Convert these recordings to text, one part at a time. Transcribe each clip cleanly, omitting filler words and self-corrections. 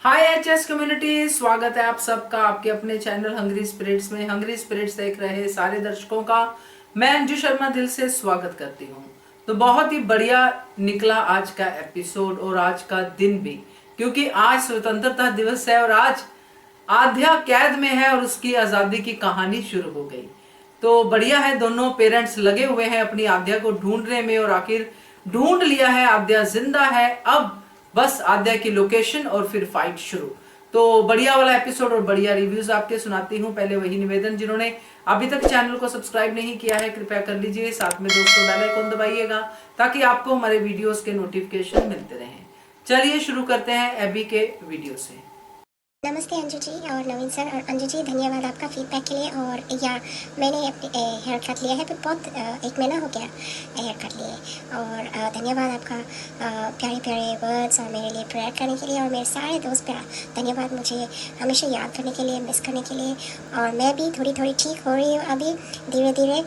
हाय HS community, स्वागत है आप सबका आपके अपने चैनल हंग्री स्पिरिट्स में। हंग्री स्पिरिट्स देख रहे सारे दर्शकों का मैं अंजू शर्मा दिल से स्वागत करती हूँ। तो बहुत ही बढ़िया निकला आज का एपिसोड और आज का दिन भी, क्योंकि आज स्वतंत्रता दिवस है और आज आध्या कैद में है और उसकी आजादी की कहानी शुरू हो गई। तो बढ़िया है, दोनों पेरेंट्स लगे हुए हैं अपनी आध्या को ढूंढने में और आखिर ढूंढ लिया है। आध्या जिंदा है, अब बस आध्या की लोकेशन और फिर फाइट शुरू। तो बढ़िया वाला एपिसोड और बढ़िया रिव्यूज आपके सुनाती हूँ। पहले वही निवेदन, जिन्होंने अभी तक चैनल को सब्सक्राइब नहीं किया है कृपया कर लीजिए, साथ में दोस्तों बेल आइकन दबाइएगा ताकि आपको हमारे वीडियोस के नोटिफिकेशन मिलते रहें। चलिए शुरू करते हैं एबी के वीडियो से। नमस्ते अंजू जी और नवीन सर। और अंजू जी धन्यवाद आपका फीडबैक के लिए। और या मैंने अपने हेयर कट लिया है, पर बहुत 1 महीना हो गया हेयर कट लिए। और धन्यवाद आपका प्यारे प्यारे वर्ड्स और मेरे लिए प्रेयर करने के लिए, और मेरे सारे दोस्त पे धन्यवाद मुझे हमेशा याद करने के लिए, मिस करने के लिए। और मैं भी थोड़ी थोड़ी ठीक हो रही हूँ, अभी धीरे धीरे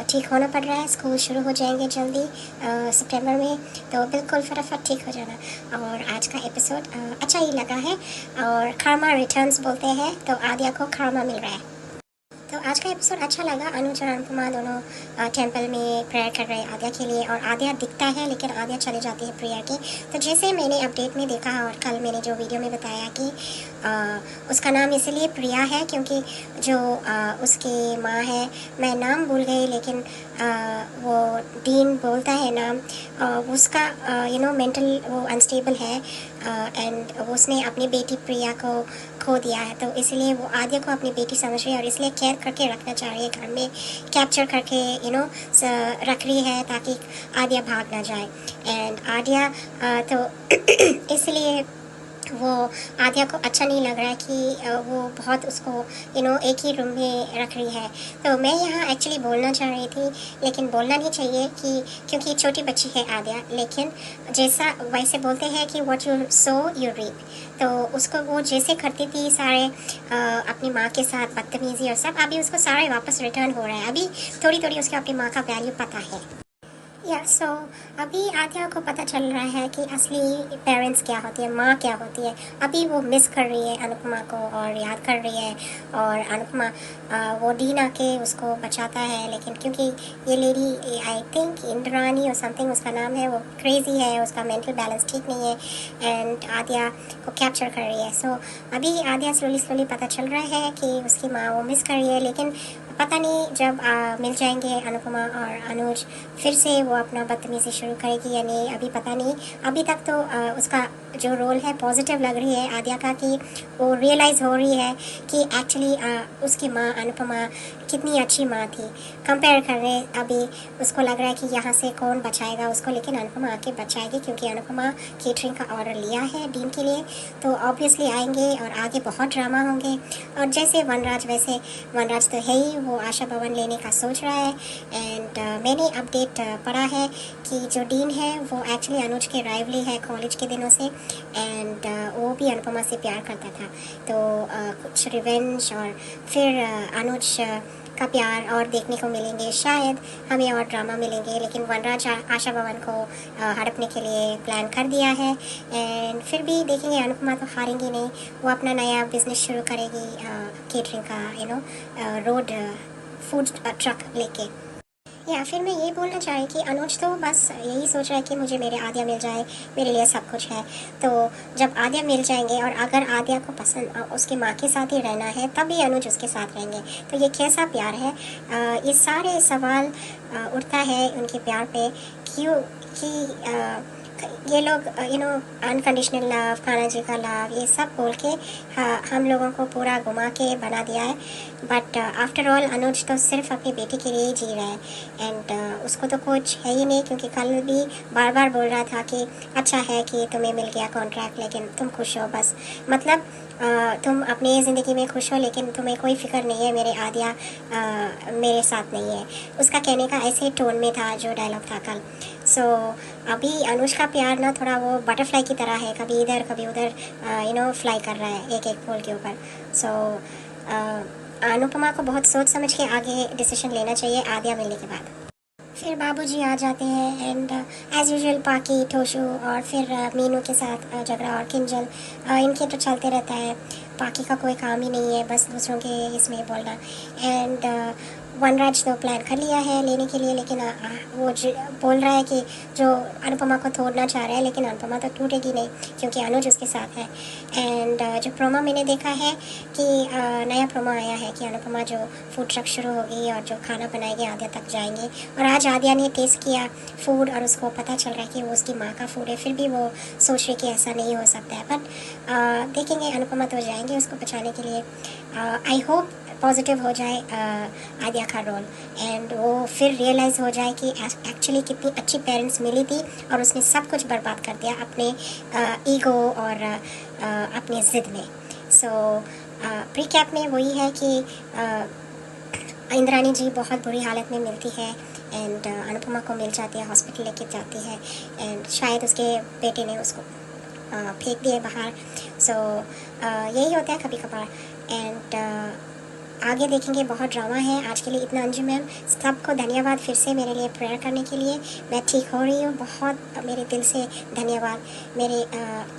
ठीक होना पड़ रहा है। स्कूल शुरू हो जाएंगे जल्दी सितंबर में, तो बिल्कुल फटाफट ठीक हो जाना। और आज का एपिसोड अच्छा ही लगा है। और कर्मा रिटर्न्स बोलते हैं, तो आद्या को कर्मा मिल रहा है। तो आज का एपिसोड अच्छा लगा। अनुज और अनुपमा दोनों टेंपल में प्रेयर कर रहे हैं आद्या के लिए, और आद्या दिखता है लेकिन आद्या चली जाती है प्रेयर के। तो जैसे मैंने अपडेट में देखा और कल मैंने जो वीडियो में बताया कि उसका नाम इसलिए प्रिया है क्योंकि जो उसकी माँ है, मैं नाम भूल गई लेकिन वो डीन बोलता है नाम। उसका मेंटल वो अनस्टेबल है एंड उसने अपनी बेटी प्रिया को खो दिया है, तो इसलिए वो आद्या को अपनी बेटी समझ रही है और इसलिए कैद करके रखना चाह रही है, घर में कैप्चर करके रख रही है ताकि आद्या भाग ना जाए। एंड आद्या तो इसलिए वो आद्या को अच्छा नहीं लग रहा है कि वो बहुत उसको एक ही रूम में रख रही है। तो मैं यहाँ एक्चुअली बोलना चाह रही थी, लेकिन बोलना नहीं चाहिए कि क्योंकि छोटी बच्ची है आद्या, लेकिन जैसा वैसे बोलते हैं कि what you sow you reap. तो उसको वो जैसे करती थी सारे अपनी माँ के साथ बदतमीजी और सब, अभी उसको सारे वापस रिटर्न हो रहा है। अभी थोड़ी थोड़ी उसको अपनी माँ का वैल्यू पता है। सो अभी आद्या को पता चल रहा है कि असली पेरेंट्स क्या होती है, माँ क्या होती है। अभी वो मिस कर रही है अनुपमा को और याद कर रही है। और अनुपमा वो डीन आके उसको बचाता है, लेकिन क्योंकि ये लेडी आई थिंक इंद्रानी और समथिंग उसका नाम है, वो क्रेजी है, उसका मेंटल बैलेंस ठीक नहीं है एंड आद्या को कैप्चर कर रही है। सो अभी आद्या स्लोली पता चल रहा है कि उसकी माँ वो मिस कर रही है, लेकिन पता नहीं जब मिल जाएंगे अनुपमा और अनुज फिर से वो अपना बदतमीजी शुरू करेगी या नहीं, अभी पता नहीं। अभी तक तो उसका जो रोल है पॉजिटिव लग रही है आद्या का, कि वो रियलाइज़ हो रही है कि एक्चुअली उसकी माँ अनुपमा कितनी अच्छी माँ थी। कंपेयर कर रहे अभी उसको लग रहा है कि यहाँ से कौन बचाएगा उसको, लेकिन अनुपमा आके बचाएगी क्योंकि अनुपमा केटरिंग का ऑर्डर लिया है डीन के लिए। तो ऑब्वियसली आएंगे और आगे बहुत ड्रामा होंगे। और जैसे वनराज, वैसे वनराज तो है ही, वो आशा भवन लेने का सोच रहा है। एंड मैंने अपडेट पढ़ा है कि जो डीन है वो एक्चुअली अनुज के राइवली है कॉलेज के दिनों से, एंड वो भी अनुपमा से प्यार करता था। तो कुछ रिवेंज और फिर अनुज का प्यार और देखने को मिलेंगे, शायद हमें और ड्रामा मिलेंगे। लेकिन वनराज आशा भवन को हड़पने के लिए प्लान कर दिया है। एंड फिर भी देखेंगे, अनुपमा तो हारेंगी नहीं, वो अपना नया बिजनेस शुरू करेगी केटरिंग का, रोड फूड ट्रक लेके। या फिर मैं ये बोलना चाह रही कि अनुज तो बस यही सोच रहा है कि मुझे मेरे आद्या मिल जाए, मेरे लिए सब कुछ है। तो जब आद्या मिल जाएंगे और अगर आद्या को पसंद उसकी माँ के साथ ही रहना है, तभी अनुज उसके साथ रहेंगे। तो ये कैसा प्यार है? ये सारे सवाल उठता है उनके प्यार पे, क्यों कि ये लोग अनकंडीशनल लव, कान्हा जी का लव, ये सब बोल के हम लोगों को पूरा घुमा के बना दिया है। बट आफ्टर ऑल अनुज तो सिर्फ अपनी बेटी के लिए ही जी रहा है एंड उसको तो कुछ है ही नहीं, क्योंकि कल भी बार बार बोल रहा था कि अच्छा है कि तुम्हें मिल गया कॉन्ट्रैक्ट, लेकिन तुम खुश हो बस। मतलब तुम अपनी ज़िंदगी में खुश हो, लेकिन तुम्हें कोई फिक्र नहीं है मेरे आद्या मेरे साथ नहीं है। उसका कहने का ऐसे टोन में था जो डायलॉग था कल। सो अभी अनुज का प्यार ना थोड़ा वो बटरफ्लाई की तरह है, कभी इधर कभी उधर फ्लाई कर रहा है एक एक फूल के ऊपर। सो अनुपमा को बहुत सोच समझ के आगे डिसीजन लेना चाहिए आद्या मिलने के बाद। फिर बाबूजी आ जाते हैं एंड एज़ यूजुअल पाकी, ठोशू और फिर मीनू के साथ झगड़ा और किंजल, इनके तो चलते रहता है। पाकी का कोई काम ही नहीं है, बस दूसरों के इसमें बोलना। एंड वनराज तो प्लान कर लिया है लेने के लिए, लेकिन वो बोल रहा है कि जो अनुपमा को तोड़ना चाह रहा है, लेकिन अनुपमा तो टूटेगी नहीं क्योंकि अनुज उसके साथ है। एंड जो प्रोमो मैंने देखा है कि नया प्रोमो आया है कि अनुपमा जो फूड ट्रक शुरू होगी और जो खाना बनाएगी आद्या तक जाएंगे। और आज आद्या ने टेस्ट किया फूड और उसको पता चल रहा है कि वो उसकी माँ का फूड है, फिर भी वो सोच रही कि ऐसा नहीं हो सकता है। बट देखेंगे, अनुपमा तो जाएंगे उसको बचाने के लिए। आई होप पॉजिटिव हो जाए आद्या का रोल एंड वो फिर रियलाइज़ हो जाए कि एक्चुअली कितनी अच्छी पेरेंट्स मिली थी और उसने सब कुछ बर्बाद कर दिया अपने ईगो और अपनी ज़िद में। सो प्रीकैप में वही है कि इंद्राणी जी बहुत बुरी हालत में मिलती है एंड अनुपमा को मिल जाती है, हॉस्पिटल लेके जाती है एंड शायद उसके बेटे ने उसको फेंक दिए बाहर। सो यही होता है कभी कभार। एंड आगे देखेंगे, बहुत ड्रामा है। आज के लिए इतना अंजू मैम, सबको धन्यवाद फिर से मेरे लिए प्रेयर करने के लिए। मैं ठीक हो रही हूँ, बहुत मेरे दिल से धन्यवाद मेरे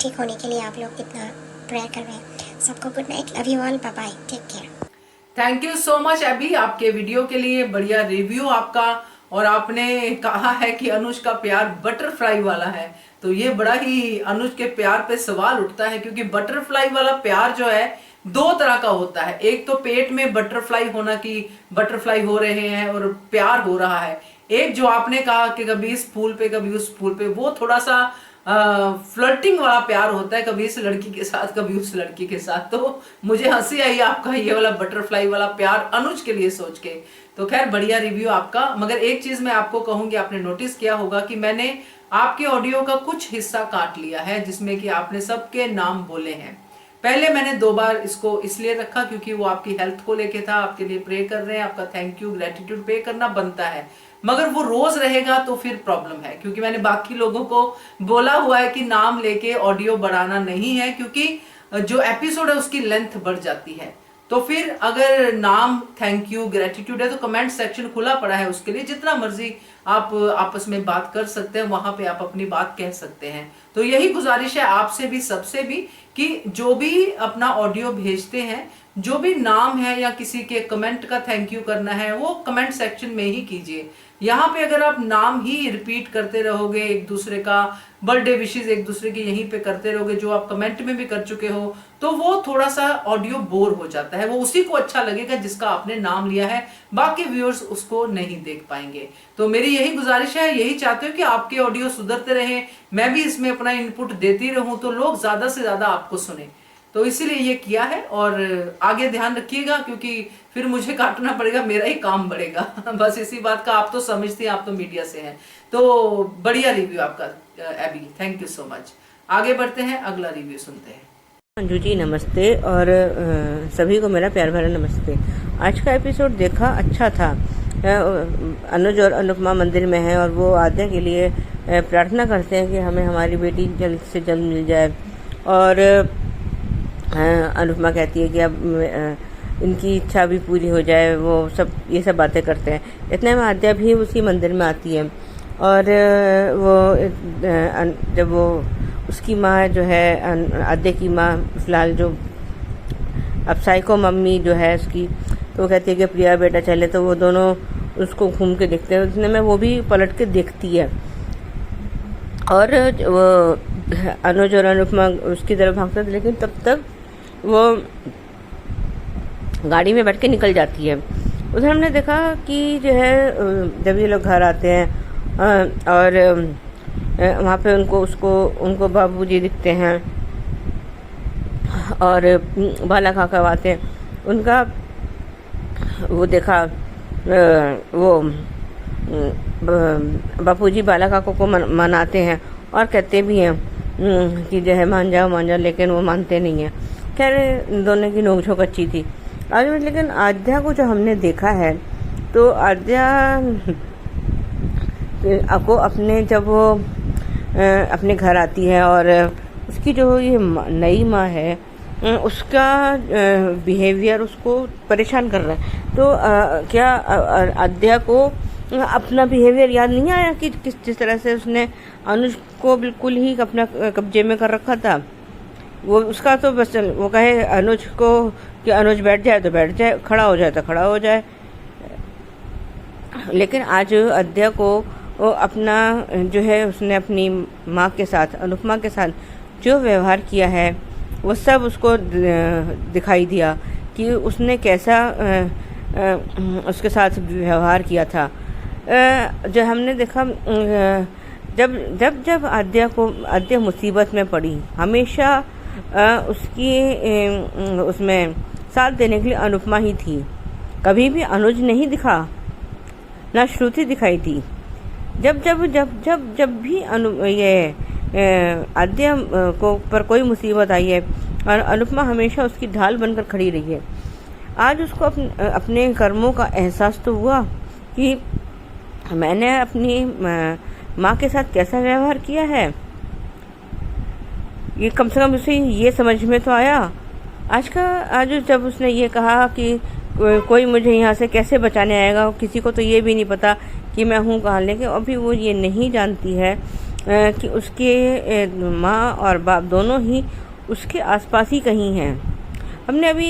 ठीक होने के लिए। आप लोग इतना प्रेयर कर रहे हैं। सबको good night, love you all, bye bye, take care. Thank you so much अभी आपके वीडियो के लिए, बढ़िया रिव्यू आपका। और आपने कहा है कि अनुज का प्यार बटरफ्लाई वाला है, तो ये बड़ा ही अनुज के प्यार पे सवाल उठता है, क्योंकि बटरफ्लाई वाला प्यार जो है दो तरह का होता है। एक तो पेट में बटरफ्लाई होना कि बटरफ्लाई हो रहे हैं और प्यार हो रहा है। एक जो आपने कहा कि कभी इस फूल पे कभी उस फूल पे, वो थोड़ा सा फ्लर्टिंग वाला प्यार होता है, कभी इस लड़की के साथ कभी उस लड़की के साथ। तो मुझे हंसी आई आपका ये वाला बटरफ्लाई वाला प्यार अनुज के लिए सोच के। तो खैर बढ़िया रिव्यू आपका। मगर एक चीज मैं आपको कहूंगी, आपने नोटिस किया होगा कि मैंने आपके ऑडियो का कुछ हिस्सा काट लिया है जिसमें कि आपने सबके नाम बोले हैं। पहले मैंने 2 बार इसको इसलिए रखा क्योंकि वो आपकी हेल्थ को लेके था, आपके लिए प्रे कर रहे हैं, आपका थैंक यू ग्रेटिट्यूड पे करना बनता है। मगर वो रोज रहेगा तो फिर प्रॉब्लम है, क्योंकि मैंने बाकी लोगों को बोला हुआ है कि नाम लेके ऑडियो बढ़ाना नहीं है, क्योंकि जो एपिसोड है उसकी लेंथ बढ़ जाती है। तो फिर अगर नाम थैंक यू ग्रेटिट्यूड है तो कमेंट सेक्शन खुला पड़ा है, उसके लिए जितना मर्जी आप आपस में बात कर सकते हैं, वहां पे आप अपनी बात कह सकते हैं। तो यही गुजारिश है आपसे भी, सबसे भी, कि जो भी अपना ऑडियो भेजते हैं, जो भी नाम है या किसी के कमेंट का थैंक यू करना है, वो कमेंट सेक्शन में ही कीजिए। यहाँ पे अगर आप नाम ही रिपीट करते रहोगे, एक दूसरे का बर्थडे विशेस एक दूसरे के यहीं पे करते रहोगे, जो आप कमेंट में भी कर चुके हो, तो वो थोड़ा सा ऑडियो बोर हो जाता है। वो उसी को अच्छा लगेगा जिसका आपने नाम लिया है, बाकी व्यूअर्स उसको नहीं देख पाएंगे। तो मेरी यही गुजारिश है, यही चाहते हो कि आपके ऑडियो सुधरते रहे, मैं भी इसमें अपना इनपुट देती रहूं, तो लोग ज्यादा से ज्यादा आपको सुने। तो इसीलिए ये किया है। और आगे ध्यान रखिएगा, क्योंकि फिर मुझे काटना पड़ेगा, मेरा ही काम बढ़ेगा। बस इसी बात का, आप तो समझते हैं, आप तो मीडिया से हैं। तो बढ़िया रिव्यू आपका एबी, थैंक यू सो मच। आगे बढ़ते हैं, अगला रिव्यू सुनते हैं। अंजू जी नमस्ते, और सभी को मेरा प्यार भरा नमस्ते। आज का एपिसोड देखा, अच्छा था। अनुज और अनुपमा मंदिर में है और वो आद्या के लिए प्रार्थना करते हैं कि हमें हमारी बेटी जल्द से जल्द मिल जाए। और अनुपमा कहती है कि अब इनकी इच्छा भी पूरी हो जाए, वो सब ये सब बातें करते हैं। इतने में आद्या भी उसी मंदिर में आती है और वो जब वो उसकी माँ जो है, आद्या की माँ फिलहाल जो अब साइको मम्मी जो है उसकी, तो वो कहती है कि प्रिया बेटा चले, तो वो दोनों उसको घूम के देखते हैं। इतने में वो भी पलट के देखती है और वो अनुज और अनुपमा उसकी तरफ भागते थे, लेकिन तब तक वो गाड़ी में बैठ के निकल जाती है। उधर हमने देखा कि जो है जब ये लोग घर आते हैं और वहाँ पे उनको बाबूजी दिखते हैं और बाला काका आते हैं। उनका वो देखा, वो बापूजी बाला काका को मनाते हैं और कहते भी हैं कि जो है मान जाओ, लेकिन वो मानते नहीं हैं। खैर दोनों की नोकझोंक अच्छी थी आज। लेकिन आद्या को जो हमने देखा है, तो आद्या को जब वो अपने घर आती है और उसकी जो ये नई माँ है, उसका बिहेवियर उसको परेशान कर रहा है। तो क्या आद्या को अपना बिहेवियर याद नहीं आया कि जिस तरह से उसने अनुज को बिल्कुल ही अपना कब्जे में कर रखा था। वो उसका तो बस वो कहे अनुज को कि अनुज बैठ जाए तो बैठ जाए, खड़ा हो जाए तो खड़ा हो जाए। लेकिन आज अद्या को वो अपना जो है उसने अपनी माँ के साथ, अनुपमा के साथ जो व्यवहार किया है वो सब उसको दिखाई दिया कि उसने कैसा उसके साथ व्यवहार किया था। जो हमने देखा जब जब जब आद्या मुसीबत में पड़ी, हमेशा उसकी उसमें साथ देने के लिए अनुपमा ही थी। कभी भी अनुज नहीं दिखा, ना श्रुति दिखाई थी। जब जब जब जब जब भी आद्या को पर कोई मुसीबत आई है और अनुपमा हमेशा उसकी ढाल बनकर खड़ी रही है। आज उसको अपने कर्मों का एहसास तो हुआ कि मैंने अपनी माँ के साथ कैसा व्यवहार किया है, ये कम से कम उसे ये समझ में तो आया। आज जब उसने ये कहा कि कोई मुझे यहाँ से कैसे बचाने आएगा, किसी को तो ये भी नहीं पता कि मैं हूँ कहाँ, लेकिन अभी वो ये नहीं जानती है कि उसके माँ और बाप दोनों ही उसके आसपास ही कहीं हैं। हमने अभी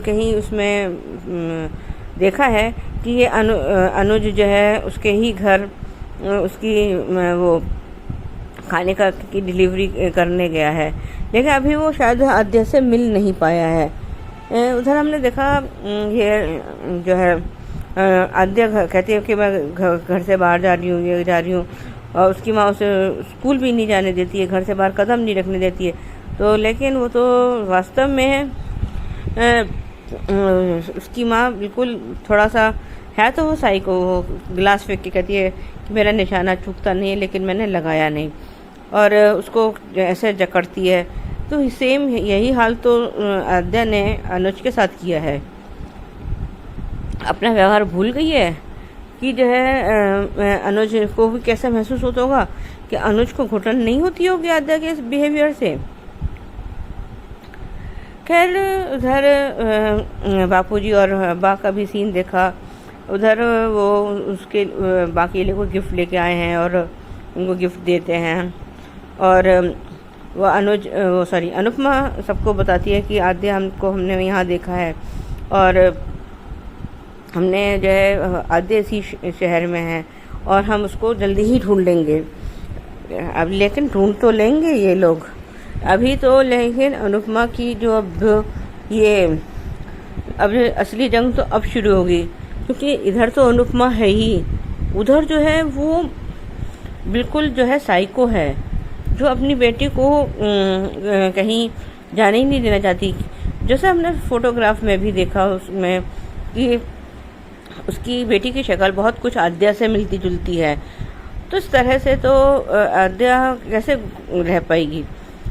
कहीं उसमें देखा है कि ये अनुज जो है उसके ही घर उसकी वो खाने का की डिलीवरी करने गया है, लेकिन अभी वो शायद आद्या से मिल नहीं पाया है। उधर हमने देखा ये जो है आद्या कहती है कि मैं घर से बाहर जा रही हूँ, ये जा रही हूँ, और उसकी माँ उसे स्कूल भी नहीं जाने देती है, घर से बाहर कदम नहीं रखने देती है। तो लेकिन वो तो वास्तव में उसकी माँ बिल्कुल थोड़ा सा है तो वो साइको, वो गिलास फेंक के कहती है कि मेरा निशाना चूकता नहीं है लेकिन मैंने लगाया नहीं, और उसको ऐसे जकड़ती है। तो सेम यही हाल तो आद्या ने अनुज के साथ किया है। अपना व्यवहार भूल गई है कि जो है अनुज को भी कैसा महसूस होता होगा कि अनुज को घुटन नहीं होती होगी आद्या के इस बिहेवियर से। खैर उधर बापूजी और बा का भी सीन देखा। उधर वो उसके बाकी लोग को गिफ्ट लेके आए हैं और उनको गिफ्ट देते हैं, और वो अनुपमा सबको बताती है कि आद्या हमने यहाँ देखा है और हमने जो है आद्या इसी शहर में है और हम उसको जल्दी ही ढूंढ लेंगे। अब लेकिन ढूंढ तो लेंगे ये लोग अभी तो, लेकिन अनुपमा की जो अब असली जंग तो अब शुरू होगी, क्योंकि इधर तो अनुपमा है ही, उधर जो है वो बिल्कुल जो है साइको है, जो अपनी बेटी को कहीं जाने ही नहीं देना चाहती। जैसे हमने फोटोग्राफ में भी देखा उसमें कि उसकी बेटी की शक्ल बहुत कुछ आद्या से मिलती जुलती है, तो इस तरह से तो आद्या कैसे रह पाएगी।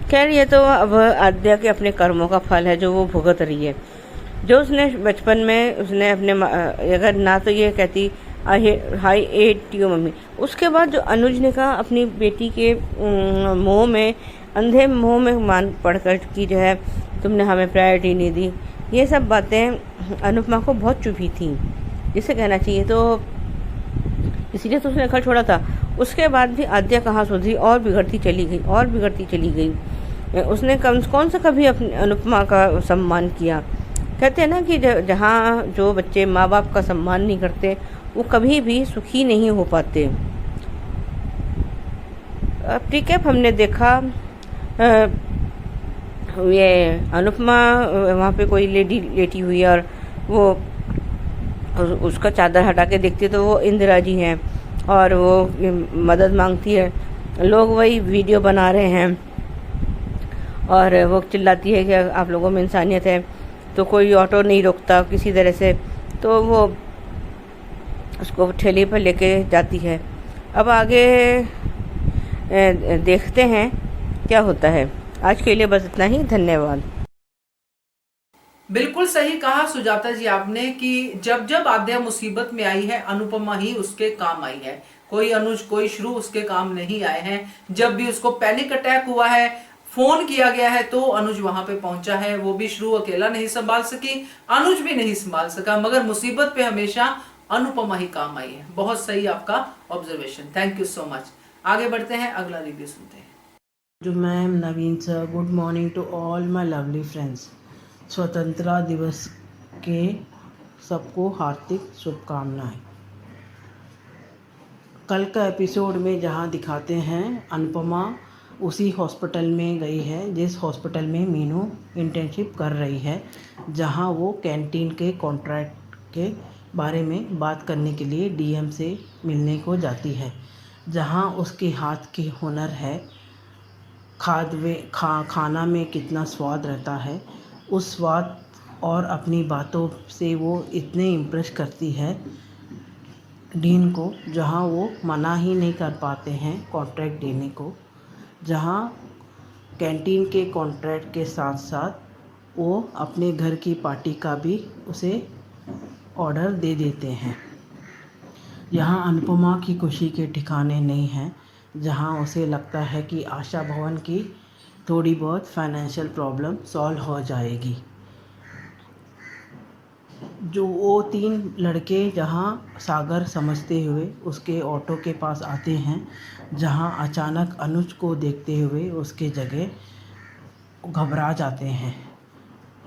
खैर ये तो अब आद्या के अपने कर्मों का फल है जो वो भुगत रही है। जो उसने बचपन में उसने अपने अगर ना तो ये कहती हाई एट यू मम्मी, उसके बाद जो अनुज ने कहा अपनी बेटी के मोह में, अंधे मोह में मान पढ़कर कि जो है तुमने हमें प्रायोरिटी नहीं दी, ये सब बातें अनुपमा को बहुत चुभी थी, जिसे कहना चाहिए। तो इसीलिए तो उसने घर छोड़ा था। उसके बाद भी आद्या कहाँ सुधरी, और बिगड़ती चली गई और बिगड़ती चली गई। उसने कौन सा कभी अपनी अनुपमा का सम्मान किया। कहते हैं ना कि जहाँ जो बच्चे माँ बाप का सम्मान नहीं करते वो कभी भी सुखी नहीं हो पाते। अब ठीक है, हमने देखा ये अनुपमा वहाँ पे कोई लेडी लेटी हुई है और वो उसका चादर हटा के देखती है तो वो इंदिरा जी हैं और वो मदद मांगती है। लोग वही वीडियो बना रहे हैं और वो चिल्लाती है कि आप लोगों में इंसानियत है, तो कोई ऑटो नहीं रोकता किसी तरह से, तो वो उसको ठेले पर लेके जाती है। अब आगे देखते हैं क्या होता है। आज के लिए बस इतना ही, धन्यवाद। बिल्कुल सही कहा सुजाता जी आपने कि जब जब आद्या मुसीबत में आई है अनुपमा ही उसके काम आई है, कोई अनुज कोई श्रु उसके काम नहीं आए हैं। जब भी उसको पैनिक अटैक हुआ है, फोन किया गया है तो अनुज वहां पे पहुंचा है। वो भी श्रु अकेला नहीं संभाल सकी, अनुज भी नहीं संभाल सका, मगर मुसीबत पे हमेशा अनुपमा ही काम आई है। बहुत सही आपका observation, thank you so much. आगे बढ़ते हैं, अगला रिव्यू सुनते हैं। To ma'am, Naveen sir, good morning to all my lovely friends. स्वतंत्रता दिवस के सबको हार्दिक शुभकामनाएं। कल का एपिसोड में जहां दिखाते हैं अनुपमा उसी हॉस्पिटल में गई है जिस हॉस्पिटल में मीनू इंटर्नशिप कर रही है, जहां वो कैंटीन के कॉन्ट्रैक्ट के बारे में बात करने के लिए डीएम से मिलने को जाती है, जहां उसके हाथ के हुनर है, खाना में कितना स्वाद रहता है, उस स्वाद और अपनी बातों से वो इतने इम्प्रेस करती है डीन को, जहां वो मना ही नहीं कर पाते हैं कॉन्ट्रैक्ट देने को, जहां कैंटीन के कॉन्ट्रैक्ट के साथ साथ वो अपने घर की पार्टी का भी उसे ऑर्डर दे देते हैं। यहाँ अनुपमा की खुशी के ठिकाने नहीं हैं, जहाँ उसे लगता है कि आशा भवन की थोड़ी बहुत फाइनेंशियल प्रॉब्लम सॉल्व हो जाएगी। जो वो 3 लड़के जहाँ सागर समझते हुए उसके ऑटो के पास आते हैं, जहाँ अचानक अनुज को देखते हुए उसके जगह घबरा जाते हैं,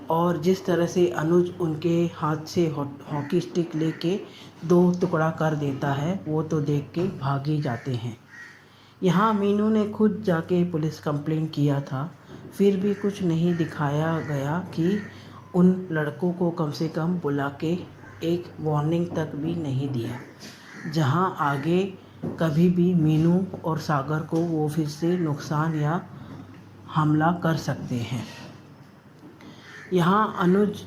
और जिस तरह से अनुज उनके हाथ से हॉकी स्टिक लेके 2 टुकड़ा कर देता है, वो तो देख के भाग ही जाते हैं। यहाँ मीनू ने खुद जाके पुलिस कंप्लेंट किया था, फिर भी कुछ नहीं दिखाया गया कि उन लड़कों को कम से कम बुला के एक वार्निंग तक भी नहीं दिया, जहाँ आगे कभी भी मीनू और सागर को वो फिर से नुकसान या हमला कर सकते हैं। यहाँ अनुज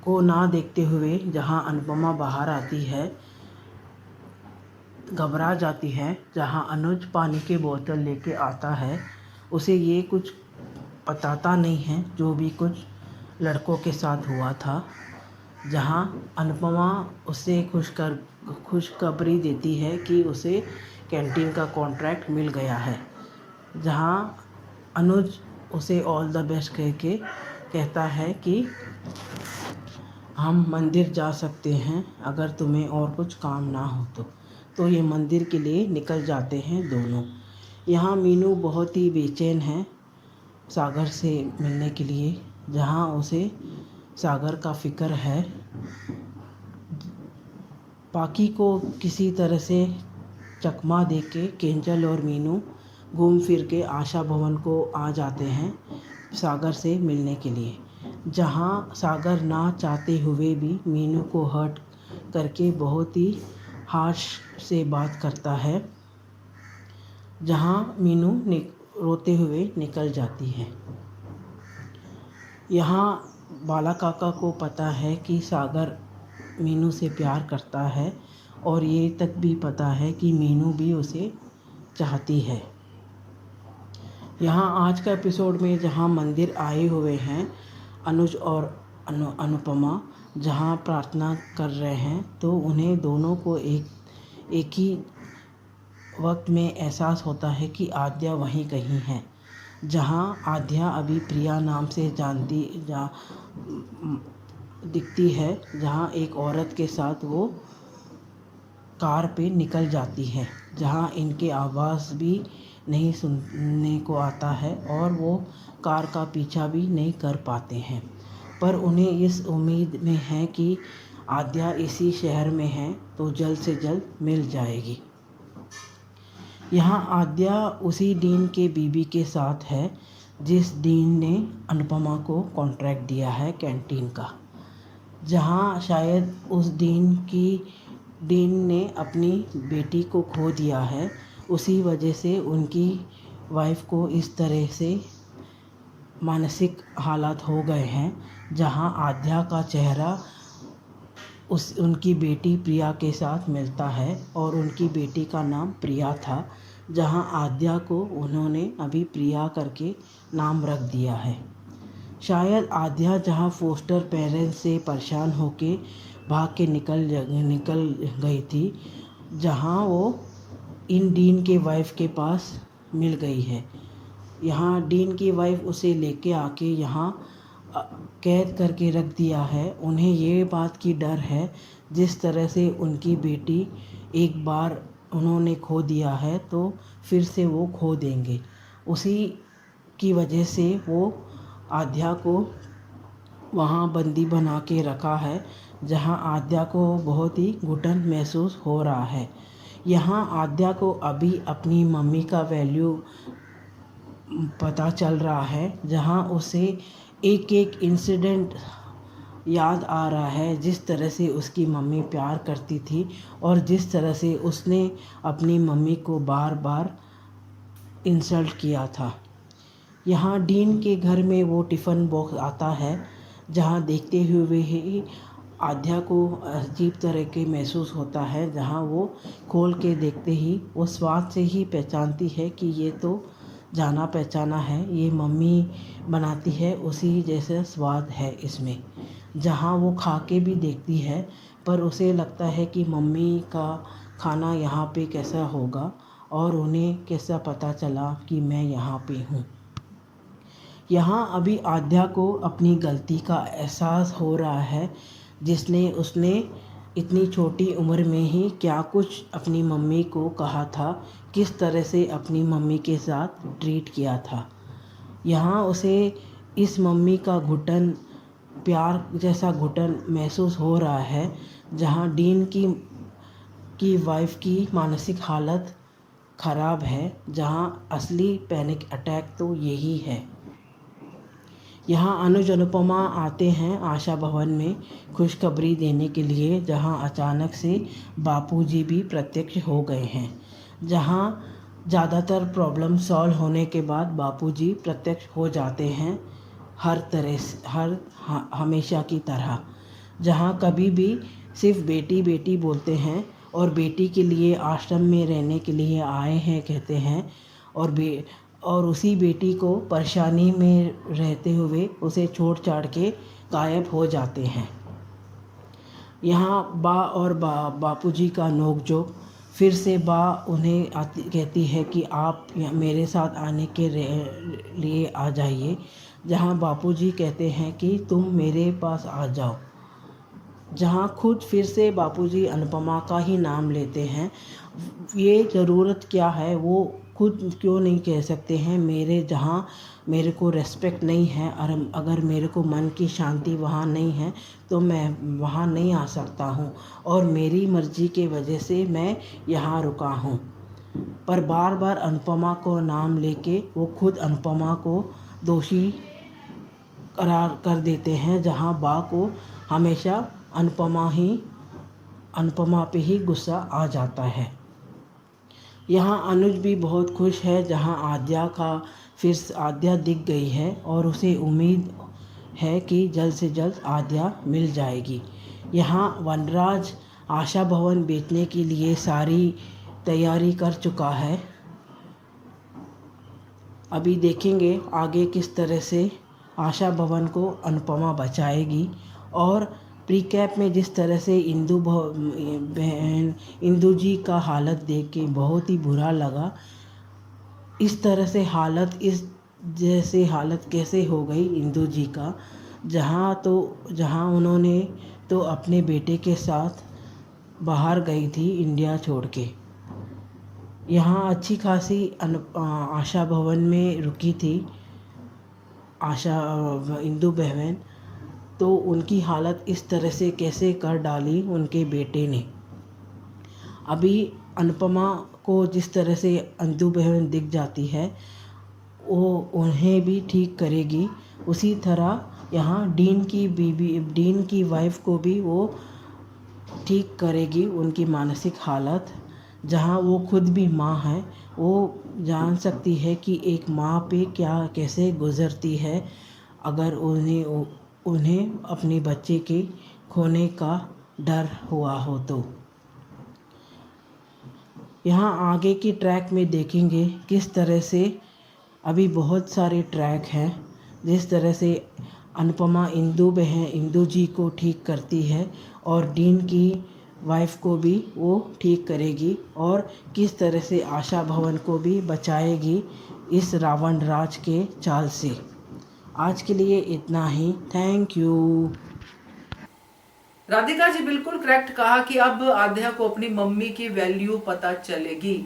को ना देखते हुए जहाँ अनुपमा बाहर आती है, घबरा जाती है, जहाँ अनुज पानी की बोतल लेके आता है, उसे ये कुछ बताता नहीं है जो भी कुछ लड़कों के साथ हुआ था, जहाँ अनुपमा उसे खुशखबरी देती है कि उसे कैंटीन का कॉन्ट्रैक्ट मिल गया है, जहाँ अनुज उसे ऑल द बेस्ट कह के कहता है कि हम मंदिर जा सकते हैं अगर तुम्हें और कुछ काम ना हो तो ये मंदिर के लिए निकल जाते हैं दोनों। यहाँ मीनू बहुत ही बेचैन है सागर से मिलने के लिए, जहाँ उसे सागर का फ़िक्र है। पाकी को किसी तरह से चकमा देके केंजल और मीनू घूम फिर के आशा भवन को आ जाते हैं सागर से मिलने के लिए, जहाँ सागर ना चाहते हुए भी मीनू को हर्ट करके बहुत ही हार्श से बात करता है, जहाँ मीनू रोते हुए निकल जाती है। यहाँ बाला काका को पता है कि सागर मीनू से प्यार करता है, और ये तक भी पता है कि मीनू भी उसे चाहती है। यहाँ आज का एपिसोड में जहाँ मंदिर आए हुए हैं अनुज और अनुपमा, जहाँ प्रार्थना कर रहे हैं, तो उन्हें दोनों को एक ही वक्त में एहसास होता है कि आद्या वहीं कहीं है, जहाँ आद्या अभी प्रिया नाम से दिखती है, जहाँ एक औरत के साथ वो कार पे निकल जाती है, जहाँ इनके आवाज़ भी नहीं सुनने को आता है और वो कार का पीछा भी नहीं कर पाते हैं, पर उन्हें इस उम्मीद में है कि आद्या इसी शहर में है तो जल्द से जल्द मिल जाएगी। यहाँ आद्या उसी डीन के बीबी के साथ है जिस डीन ने अनुपमा को कॉन्ट्रैक्ट दिया है कैंटीन का, जहाँ शायद उस डीन ने अपनी बेटी को खो दिया है, उसी वजह से उनकी वाइफ को इस तरह से मानसिक हालात हो गए हैं, जहाँ आद्या का चेहरा उनकी बेटी प्रिया के साथ मिलता है, और उनकी बेटी का नाम प्रिया था, जहाँ आद्या को उन्होंने अभी प्रिया करके नाम रख दिया है। शायद आद्या जहाँ फोस्टर पेरेंट्स से परेशान होके भाग के निकल गई थी, जहाँ वो इन डीन के वाइफ के पास मिल गई है। यहाँ डीन की वाइफ उसे लेके आके यहाँ कैद करके रख दिया है। उन्हें ये बात की डर है जिस तरह से उनकी बेटी एक बार उन्होंने खो दिया है तो फिर से वो खो देंगे, उसी की वजह से वो आद्या को वहाँ बंदी बना के रखा है, जहाँ आद्या को बहुत ही घुटन महसूस हो रहा है। यहाँ आद्या को अभी अपनी मम्मी का वैल्यू पता चल रहा है, जहाँ उसे एक एक इंसिडेंट याद आ रहा है, जिस तरह से उसकी मम्मी प्यार करती थी और जिस तरह से उसने अपनी मम्मी को बार बार इंसल्ट किया था। यहाँ डीन के घर में वो टिफ़िन बॉक्स आता है, जहाँ देखते हुए ही आद्या को अजीब तरह के महसूस होता है, जहाँ वो खोल के देखते ही वो स्वाद से ही पहचानती है कि ये तो जाना पहचाना है, ये मम्मी बनाती है, उसी जैसा स्वाद है इसमें। जहाँ वो खा के भी देखती है, पर उसे लगता है कि मम्मी का खाना यहाँ पे कैसा होगा, और उन्हें कैसा पता चला कि मैं यहाँ पे हूँ। यहाँ अभी आद्या को अपनी गलती का एहसास हो रहा है, उसने इतनी छोटी उम्र में ही क्या कुछ अपनी मम्मी को कहा था, किस तरह से अपनी मम्मी के साथ ट्रीट किया था। यहाँ उसे इस मम्मी का घुटन, प्यार जैसा घुटन महसूस हो रहा है, जहाँ डीन की वाइफ की मानसिक हालत ख़राब है, जहाँ असली पैनिक अटैक तो यही है। यहाँ अनुज अनुपमा आते हैं आशा भवन में खुशखबरी देने के लिए, जहाँ अचानक से बापूजी भी प्रत्यक्ष हो गए हैं। जहाँ ज़्यादातर प्रॉब्लम सॉल्व होने के बाद बापूजी प्रत्यक्ष हो जाते हैं, हमेशा की तरह। जहाँ कभी भी सिर्फ बेटी बेटी बोलते हैं और बेटी के लिए आश्रम में रहने के लिए आए हैं कहते हैं, और उसी बेटी को परेशानी में रहते हुए उसे छोड़ छाड़ के गायब हो जाते हैं। यहाँ बा और बापूजी का नोक-झोंक, फिर से बा उन्हें कहती है कि आप मेरे साथ आने के लिए आ जाइए, जहाँ बापूजी कहते हैं कि तुम मेरे पास आ जाओ। जहाँ खुद फिर से बापूजी अनुपमा का ही नाम लेते हैं। ये ज़रूरत क्या है, वो खुद क्यों नहीं कह सकते हैं, जहाँ मेरे को रेस्पेक्ट नहीं है, और अगर मेरे को मन की शांति वहाँ नहीं है तो मैं वहाँ नहीं आ सकता हूँ, और मेरी मर्ज़ी के वजह से मैं यहाँ रुका हूँ। पर बार बार अनुपमा को नाम लेके वो खुद अनुपमा को दोषी करार कर देते हैं, जहाँ बा को हमेशा अनुपमा पे ही गुस्सा आ जाता है। यहाँ अनुज भी बहुत खुश है, जहाँ आद्या दिख गई है और उसे उम्मीद है कि जल्द से जल्द आद्या मिल जाएगी। यहाँ वनराज आशा भवन बेचने के लिए सारी तैयारी कर चुका है। अभी देखेंगे आगे किस तरह से आशा भवन को अनुपमा बचाएगी, और प्री कैप में जिस तरह से इंदू जी का हालत देख के बहुत ही बुरा लगा। इस तरह से हालत कैसे हो गई इंदू जी का, जहाँ उन्होंने तो अपने बेटे के साथ बाहर गई थी इंडिया छोड़ के। यहाँ अच्छी खासी आशा भवन में रुकी थी इंदू बहन, तो उनकी हालत इस तरह से कैसे कर डाली उनके बेटे ने। अभी अनुपमा को जिस तरह से इंदू बहन दिख जाती है, वो उन्हें भी ठीक करेगी। उसी तरह यहाँ डीन की वाइफ को भी वो ठीक करेगी, उनकी मानसिक हालत। जहाँ वो खुद भी माँ है, वो जान सकती है कि एक माँ पे क्या कैसे गुज़रती है, अगर उन्हें अपने बच्चे के खोने का डर हुआ हो तो। यहाँ आगे की ट्रैक में देखेंगे किस तरह से अभी बहुत सारे ट्रैक हैं, जिस तरह से अनुपमा इंदू जी को ठीक करती है और डीन की वाइफ को भी वो ठीक करेगी, और किस तरह से आशा भवन को भी बचाएगी इस रावण राज के चाल से। आज के लिए इतना ही। Thank you. राधिका जी बिल्कुल करेक्ट कहा कि अब आध्या को अपनी मम्मी की वैल्यू पता चलेगी।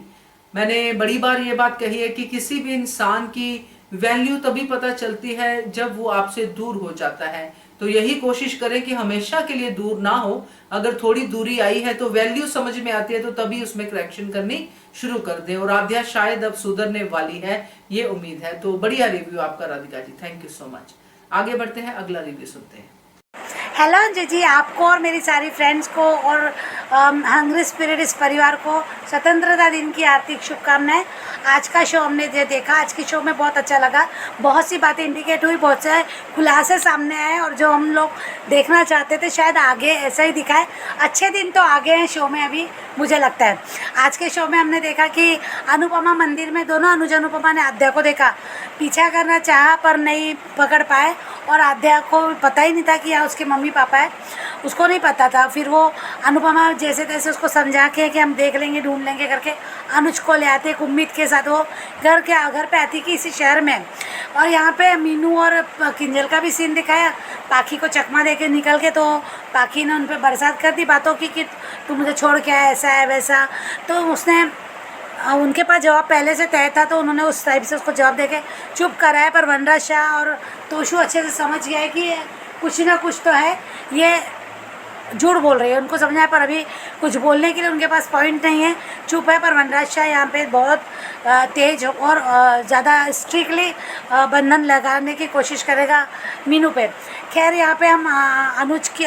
मैंने बड़ी बार ये बात कही है कि किसी भी इंसान की वैल्यू तभी पता चलती है जब वो आपसे दूर हो जाता है। तो यही कोशिश करें कि हमेशा के लिए दूर ना हो। अगर थोड़ी दूरी आई है तो वैल्यू समझ में आती है, तो तभी उसमें करेक्शन करनी शुरू कर दें। और आध्या शायद अब सुधरने वाली है, ये उम्मीद है। तो बढ़िया रिव्यू आपका Radhika ji, thank you so much. आगे बढ़ते हैं, अगला रिव्यू सुनते हैं। हेलो अंजू जी, आपको और मेरी सारी फ्रेंड्स को और हंग्री स्पिरिट इस परिवार को स्वतंत्रता दिन की हार्दिक शुभकामनाएं। आज का शो हमने देखा, आज की शो में बहुत अच्छा लगा। बहुत सी बातें इंडिकेट हुई, बहुत से खुलासे सामने आए और जो हम लोग देखना चाहते थे शायद आगे ऐसा ही दिखाए। अच्छे दिन तो आगे हैं शो में अभी, मुझे लगता है। आज के शो में हमने देखा कि अनुपमा मंदिर में दोनों अनुज अनुपमा ने आध्या को देखा, पीछा करना चाहा पर नहीं पकड़ पाए और आध्या को पता ही नहीं था कि यहाँ उसके मम्मी पापा है, उसको नहीं पता था। फिर वो अनुपमा जैसे तैसे उसको समझा के कि हम देख लेंगे ढूंढ लेंगे करके अनुज को ले आते, एक उम्मीद के साथ वो घर पे आती कि इसी शहर में। और यहाँ पे मीनू और किंजल का भी सीन दिखाया। पाखी को चकमा दे के निकल के तो पाखी ने उन पर बरसात कर दी बातों की कि तू मुझे छोड़ के आया, ऐसा है वैसा। तो उसने उनके पास जवाब पहले से तय था तो उन्होंने उस टाइप से उसको जवाब देके चुप कराया। पर वनराज शाह और तोशु अच्छे से समझ गया है कि कुछ ना कुछ तो है, ये झूठ बोल रही है। उनको समझा है पर अभी कुछ बोलने के लिए उनके पास पॉइंट नहीं है, चुप है। पर वनराज शाह यहाँ पे बहुत तेज और ज़्यादा स्ट्रिक्टली बंधन लगाने की कोशिश करेगा मीनू पे। खैर यहाँ पे हम अनुज की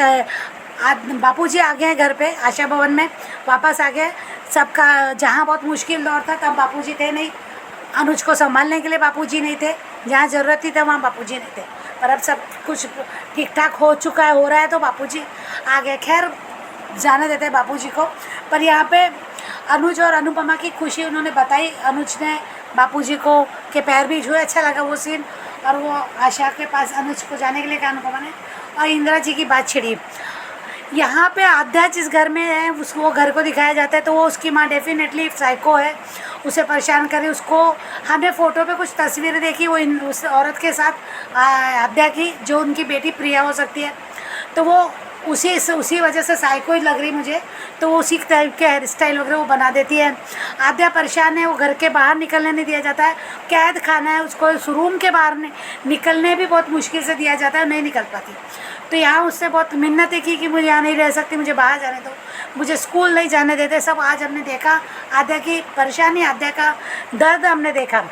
बापूजी आ गए हैं घर पे, आशा भवन में वापस आ गए। सबका जहाँ बहुत मुश्किल दौर था तब बापूजी थे नहीं, अनुज को संभालने के लिए बापूजी नहीं थे, जहाँ ज़रूरत थी तब वहाँ बापूजी नहीं थे। पर अब सब कुछ ठीक ठाक हो चुका है, हो रहा है, तो बापूजी आ गए। खैर जाने देते हैं बापूजी को। पर यहाँ पे अनुज और अनुपमा की खुशी उन्होंने बताई। अनुज ने बापूजी को के पैर भी छुए, अच्छा लगा वो सीन। और वो आशा के पास अनुज को जाने के लिए कहा अनुपमा ने, और इंदिरा जी की बात छिड़ी। यहाँ पे आध्या जिस घर में है वो घर को दिखाया जाता है, तो वो उसकी माँ डेफिनेटली साइको है, उसे परेशान करे। उसको हमने फ़ोटो पे कुछ तस्वीरें देखी वो उस औरत के साथ आध्या की, जो उनकी बेटी प्रिया हो सकती है। तो वो उसी वजह से साइको ही लग रही मुझे। तो वो उसी टाइप के हेयर स्टाइल वगैरह वो बना देती है। आध्या परेशान है, वो घर के बाहर निकलने नहीं दिया जाता है, कैद खाना है उसको, उस रूम के बाहर निकलने भी बहुत मुश्किल से दिया जाता है, नहीं निकल पाती। तो यहाँ उससे बहुत मिन्नतें की कि मुझे यहाँ नहीं रह सकती, मुझे बाहर जाने दो, मुझे स्कूल नहीं जाने देते। सब आज हमने देखा आध्या की परेशानी, आध्या का दर्द हमने देखा।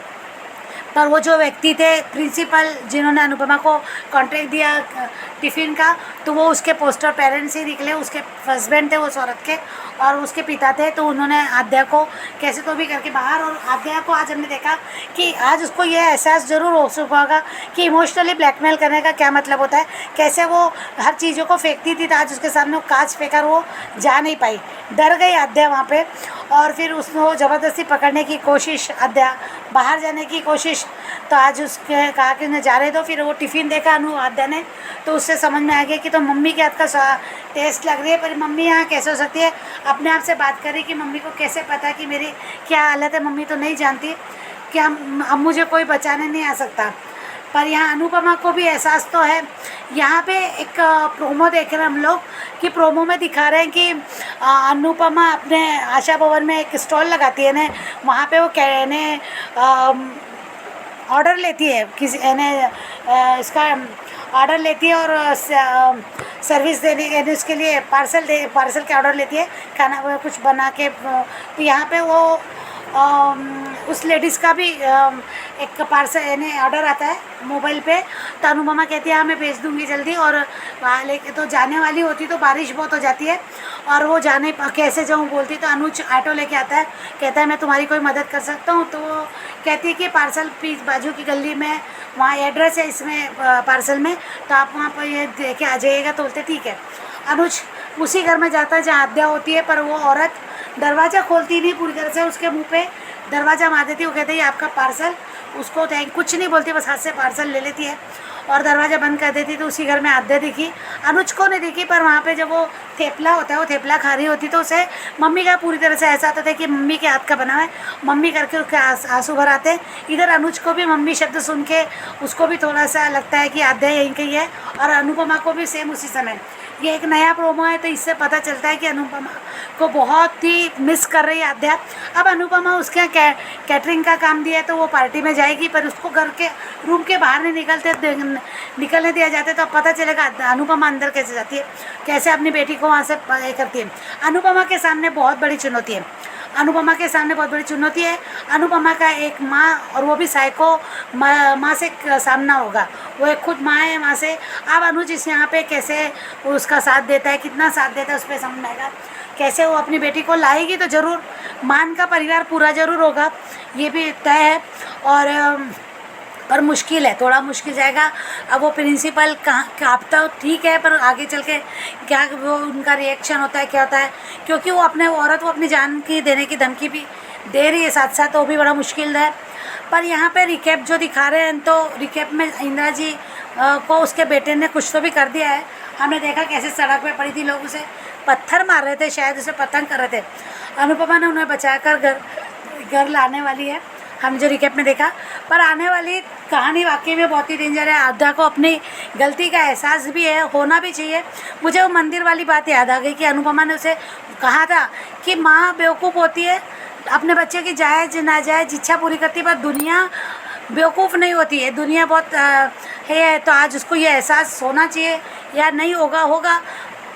पर वो जो व्यक्ति थे प्रिंसिपल जिन्होंने अनुपमा को कॉन्ट्रैक्ट दिया टिफ़िन का, तो वो उसके पोस्टर पेरेंट्स ही निकले, उसके हस्बैंड थे उस औरत के और उसके पिता थे। तो उन्होंने आध्या को कैसे तो भी करके बाहर, और आध्या को आज हमने देखा कि आज उसको ये एहसास ज़रूर हो चुका होगा कि इमोशनली ब्लैकमेल करने का क्या मतलब होता है, कैसे वो हर चीज़ों को फेंकती थी। तो आज उसके सामने वो कांच फेंका, वो जा नहीं पाई, डर गई आध्या वहाँ पे। और फिर उसने ज़बरदस्ती पकड़ने की कोशिश, आध्या बाहर जाने की कोशिश। तो आज उसके कहा कि उन्हें जा रहे दो। फिर वो टिफ़िन देखा आध्या ने, तो उससे समझ में आ गया कि तो मम्मी के हाथ का टेस्ट लग रही है, पर मम्मी यहाँ कैसे हो सकती है। अपने आप से बात करी कि मम्मी को कैसे पता कि मेरी क्या हालत है, मम्मी तो नहीं जानती कि अब मुझे कोई बचाने नहीं आ सकता। पर यहाँ अनुपमा को भी एहसास तो है। यहाँ पे एक प्रोमो देख रहे हैं हम लोग कि प्रोमो में दिखा रहे हैं कि अनुपमा अपने आशा भवन में एक स्टॉल लगाती है ना, वहाँ पे वो कहने ऑर्डर लेती है, किसी इसका ऑर्डर लेती है और सर्विस देने के उसके लिए पार्सल के ऑर्डर लेती है, खाना कुछ बना के। तो यहाँ पे वो उस लेडीज़ का भी एक पार्सल यानी ऑर्डर आता है मोबाइल पे। तो अनुपमा कहती है हाँ मैं भेज दूँगी जल्दी, और वहाँ लेके तो जाने वाली होती तो बारिश बहुत हो जाती है और वो जाने कैसे जाऊँ बोलती। तो अनुज ऑटो लेके आता है, कहता है मैं तुम्हारी कोई मदद कर सकता हूँ। तो वो कहती है कि पार्सल प्लीज़ बाजू की गली में वहाँ एड्रेस है इसमें पार्सल में, तो आप वहाँ पर ये दे के आ जाइएगा। तो बोलते ठीक है। अनुज उसी घर में जाता है जहाँ आध्या होती है, पर वो औरत दरवाज़ा खोलती नहीं पूरी तरह से, उसके मुंह पे दरवाज़ा मार देती है। वो कहते हैं आपका पार्सल, उसको कुछ नहीं बोलती, बस हाथ से पार्सल ले लेती है और दरवाज़ा बंद कर देती। तो उसी घर में आध्या दिखी, अनुज को नहीं दिखी। पर वहाँ पे जब वो थेपला होता है, वो थेपला खा रही होती, तो उसे मम्मी का पूरी तरह से एहसास होता है कि मम्मी के हाथ का बना है, मम्मी करके उसके आंसू भर आते हैं। इधर अनुज को भी मम्मी शब्द सुन के उसको भी थोड़ा सा लगता है कि आध्या यहीं कहीं है, और अनुपमा को भी सेम उसी समय। ये एक नया प्रोमो है, तो इससे पता चलता है कि अनुपमा को बहुत ही मिस कर रही है आद्या। अब अनुपमा उसके यहाँ कैटरिंग का काम दिया है, तो वो पार्टी में जाएगी, पर उसको घर के रूम के बाहर नहीं निकलने दिया जाता है। तो अब पता चलेगा अनुपमा अंदर कैसे जाती है, कैसे अपनी बेटी को वहाँ से करती है। अनुपमा के सामने बहुत बड़ी चुनौती है, अनुपमा के सामने बहुत बड़ी चुनौती है। अनुपमा का एक माँ, और वो भी साइको माँ से सामना होगा। वो एक खुद माँ है माँ से। अब अनुज इस यहाँ पे कैसे उसका साथ देता है, कितना साथ देता है, उस पर समझ आएगा। कैसे वो अपनी बेटी को लाएगी तो ज़रूर, मान का परिवार पूरा ज़रूर होगा, ये भी तय है। पर मुश्किल है, थोड़ा मुश्किल जाएगा। अब वो प्रिंसिपल कहाँ तो ठीक है, पर आगे चल के क्या वो उनका रिएक्शन होता है, क्या होता है, क्योंकि वो अपने औरत, वो अपनी जान की देने की धमकी भी दे रही है साथ साथ, तो वो भी बड़ा मुश्किल है। पर यहाँ पे रिकेप जो दिखा रहे हैं, तो रिकेप में इंदिरा जी को उसके बेटे ने कुछ तो भी कर दिया है। हमने देखा कैसे सड़क पे पड़ी थी, लोग उसे पत्थर मार रहे थे, शायद उसे पतंग कर रहे थे। अनुपमा ने उन्हें बचाकर घर लाने वाली है, हम जो रिकेप में देखा। पर आने वाली कहानी वाकई में बहुत ही डेंजर है। आद्या को अपनी गलती का एहसास भी है, होना भी चाहिए। मुझे वो मंदिर वाली बात याद आ गई कि अनुपमा ने उसे कहा था कि माँ बेवकूफ़ होती है, अपने बच्चे की जायज़ नाजायज़ इच्छा पूरी करती है, पर दुनिया बेवकूफ़ नहीं होती है, दुनिया बहुत है। तो आज उसको ये एहसास होना चाहिए, या नहीं होगा,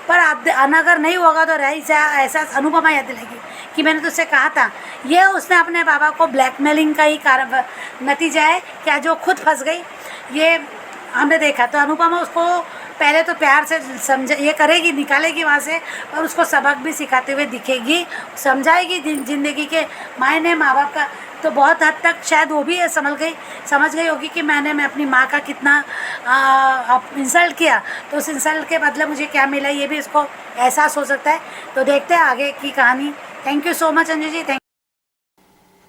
पर अगर नहीं होगा तो रही एहसास अनुपमा याद दिलाएगी कि मैंने तुझसे कहा था। ये उसने अपने बाबा को ब्लैकमेलिंग का ही नतीजा है क्या, जो खुद फंस गई, ये हमने देखा। तो अनुपमा उसको पहले तो प्यार से ये करेगी, निकालेगी वहाँ से, और उसको सबक भी सिखाते हुए दिखेगी, समझाएगी ज़िंदगी के मायने, माँ बाप का। तो बहुत हद तक शायद वो भी समझ गई होगी कि मैंने अपनी माँ का कितना इंसल्ट किया, तो उस इंसल्ट के बदले मुझे क्या मिला, ये भी उसको एहसास हो सकता है। तो देखते हैं आगे की कहानी। Thank you so much Anju ji.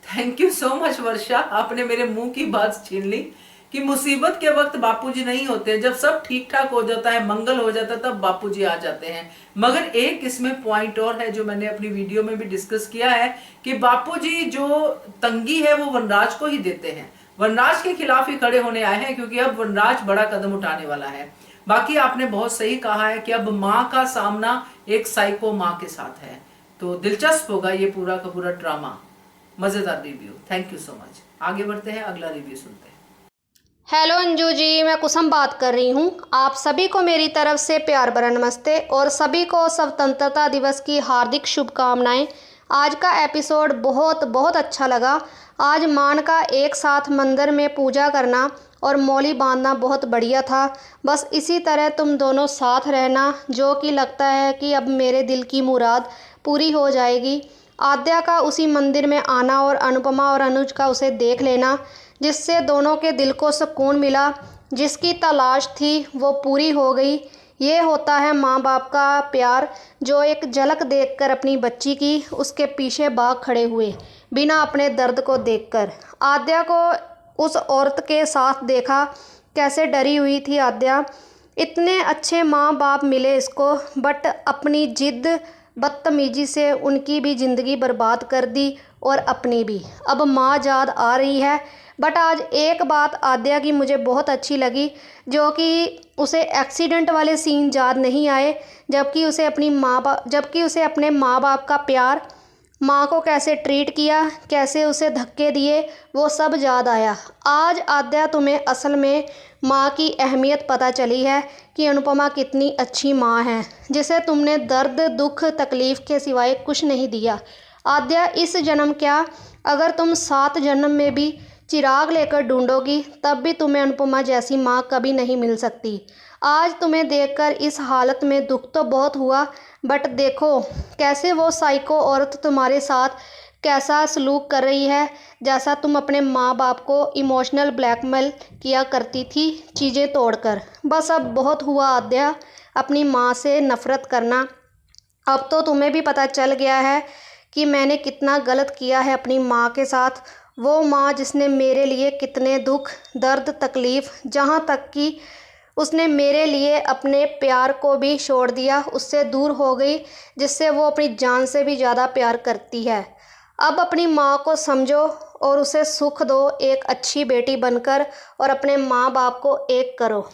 Thank you so much Varsha, आपने मेरे मुंह की बात छीन ली कि मुसीबत के वक्त बापूजी नहीं होते, जब सब ठीक ठाक हो जाता है, मंगल हो जाता है, तब बापूजी आ जाते हैं। मगर एक इसमें पॉइंट और है जो मैंने अपनी वीडियो में भी डिस्कस किया है कि बापूजी जो तंगी है वो वनराज को ही देते हैं, वनराज के खिलाफ ही खड़े होने आए हैं, क्योंकि अब वनराज बड़ा कदम उठाने वाला है। बाकी आपने बहुत सही कहा है कि अब माँ का सामना एक साइको माँ के साथ है, तो दिलचस्प होगा ये पूरा का पूरा ड्रामा। मजेदार review, thank you so much. आगे बढ़ते हैं, अगला रिव्यू सुनते हैं। हेलो अंजू जी, मैं कुसुम बात कर रही हूँ। आप सभी को मेरी तरफ से प्यार भरा नमस्ते और सभी को स्वतंत्रता दिवस की हार्दिक शुभकामनाएं। आज का एपिसोड बहुत अच्छा लगा। आज मान का एक साथ मंदिर में पूजा करना और मौली बांधना बहुत बढ़िया था। बस इसी तरह तुम दोनों साथ रहना, जो कि लगता है कि अब मेरे दिल की मुराद पूरी हो जाएगी। आद्या का उसी मंदिर में आना और अनुपमा और अनुज का उसे देख लेना, जिससे दोनों के दिल को सुकून मिला, जिसकी तलाश थी वो पूरी हो गई। ये होता है माँ बाप का प्यार, जो एक झलक देखकर अपनी बच्ची की उसके पीछे भाग खड़े हुए, बिना अपने दर्द को देखकर। आद्या को उस औरत के साथ देखा, कैसे डरी हुई थी आद्या। इतने अच्छे माँ बाप मिले इसको, बट अपनी जिद बदतमीजी से उनकी भी ज़िंदगी बर्बाद कर दी और अपनी भी। अब माँ याद आ रही है। बट आज एक बात आद्या की मुझे बहुत अच्छी लगी, जो कि उसे एक्सीडेंट वाले सीन याद नहीं आए, जबकि उसे अपने माँ बाप का प्यार, माँ को कैसे ट्रीट किया, कैसे उसे धक्के दिए, वो सब याद आया। आज आद्या तुम्हें असल में माँ की अहमियत पता चली है कि अनुपमा कितनी अच्छी माँ है, जिसे तुमने दर्द, दुख, तकलीफ़ के सिवाय कुछ नहीं दिया। आद्या, इस जन्म क्या, अगर तुम 7 जन्म में भी चिराग लेकर ढूंढोगी, तब भी तुम्हें अनुपमा जैसी माँ कभी नहीं मिल सकती। आज तुम्हें देखकर इस हालत में दुख तो बहुत हुआ, बट देखो कैसे वो साइको औरत तुम्हारे साथ कैसा सलूक कर रही है, जैसा तुम अपने माँ बाप को इमोशनल ब्लैकमेल किया करती थी चीज़ें तोड़कर। बस अब बहुत हुआ आद्या, अपनी माँ से नफ़रत करना। अब तो तुम्हें भी पता चल गया है कि मैंने कितना गलत किया है अपनी माँ के साथ। वो माँ जिसने मेरे लिए कितने दुख, दर्द, तकलीफ़, जहाँ तक कि उसने मेरे लिए अपने प्यार को भी छोड़ दिया, उससे दूर हो गई, जिससे वो अपनी जान से भी ज़्यादा प्यार करती है। अब अपनी माँ को समझो और उसे सुख दो, एक अच्छी बेटी बनकर, और अपने माँ बाप को एक करो,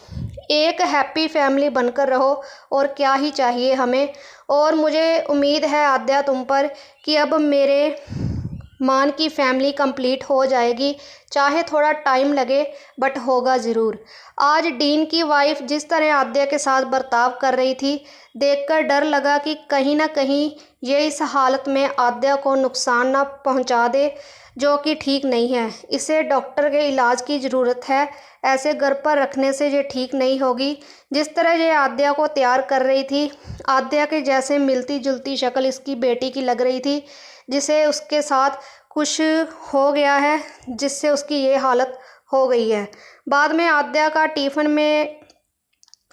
एक हैप्पी फैमिली बनकर रहो। और क्या ही चाहिए हमें। और मुझे उम्मीद है आद्या तुम पर कि अब मेरे मान की फैमिली कंप्लीट हो जाएगी, चाहे थोड़ा टाइम लगे बट होगा ज़रूर। आज डीन की वाइफ जिस तरह आद्या के साथ बर्ताव कर रही थी, देखकर डर लगा कि कहीं ना कहीं ये इस हालत में आद्या को नुकसान ना पहुंचा दे, जो कि ठीक नहीं है। इसे डॉक्टर के इलाज की ज़रूरत है, ऐसे घर पर रखने से ये ठीक नहीं होगी। जिस तरह ये आद्या को तैयार कर रही थी, आद्या के जैसे मिलती जुलती शक्ल इसकी बेटी की लग रही थी, जिसे उसके साथ कुछ हो गया है, जिससे उसकी ये हालत हो गई है। बाद में आद्या का टिफ़िन में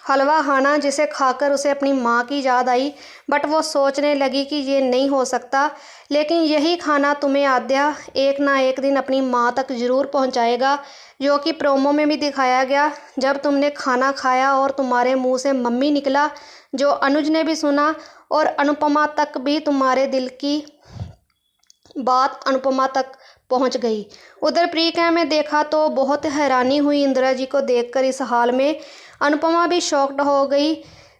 हलवा खाना, जिसे खाकर उसे अपनी माँ की याद आई, बट वो सोचने लगी कि ये नहीं हो सकता। लेकिन यही खाना तुम्हें आद्या एक ना एक दिन अपनी माँ तक ज़रूर पहुँचाएगा, जो कि प्रोमो में भी दिखाया गया। जब तुमने खाना खाया और तुम्हारे मुंह से मम्मी निकला, जो अनुज ने भी सुना और अनुपमा तक भी तुम्हारे दिल की बात अनुपमा तक पहुंच गई। उधर प्री कैम में देखा तो बहुत हैरानी हुई इंदिरा जी को देखकर इस हाल में। अनुपमा भी शॉक्ड हो गई।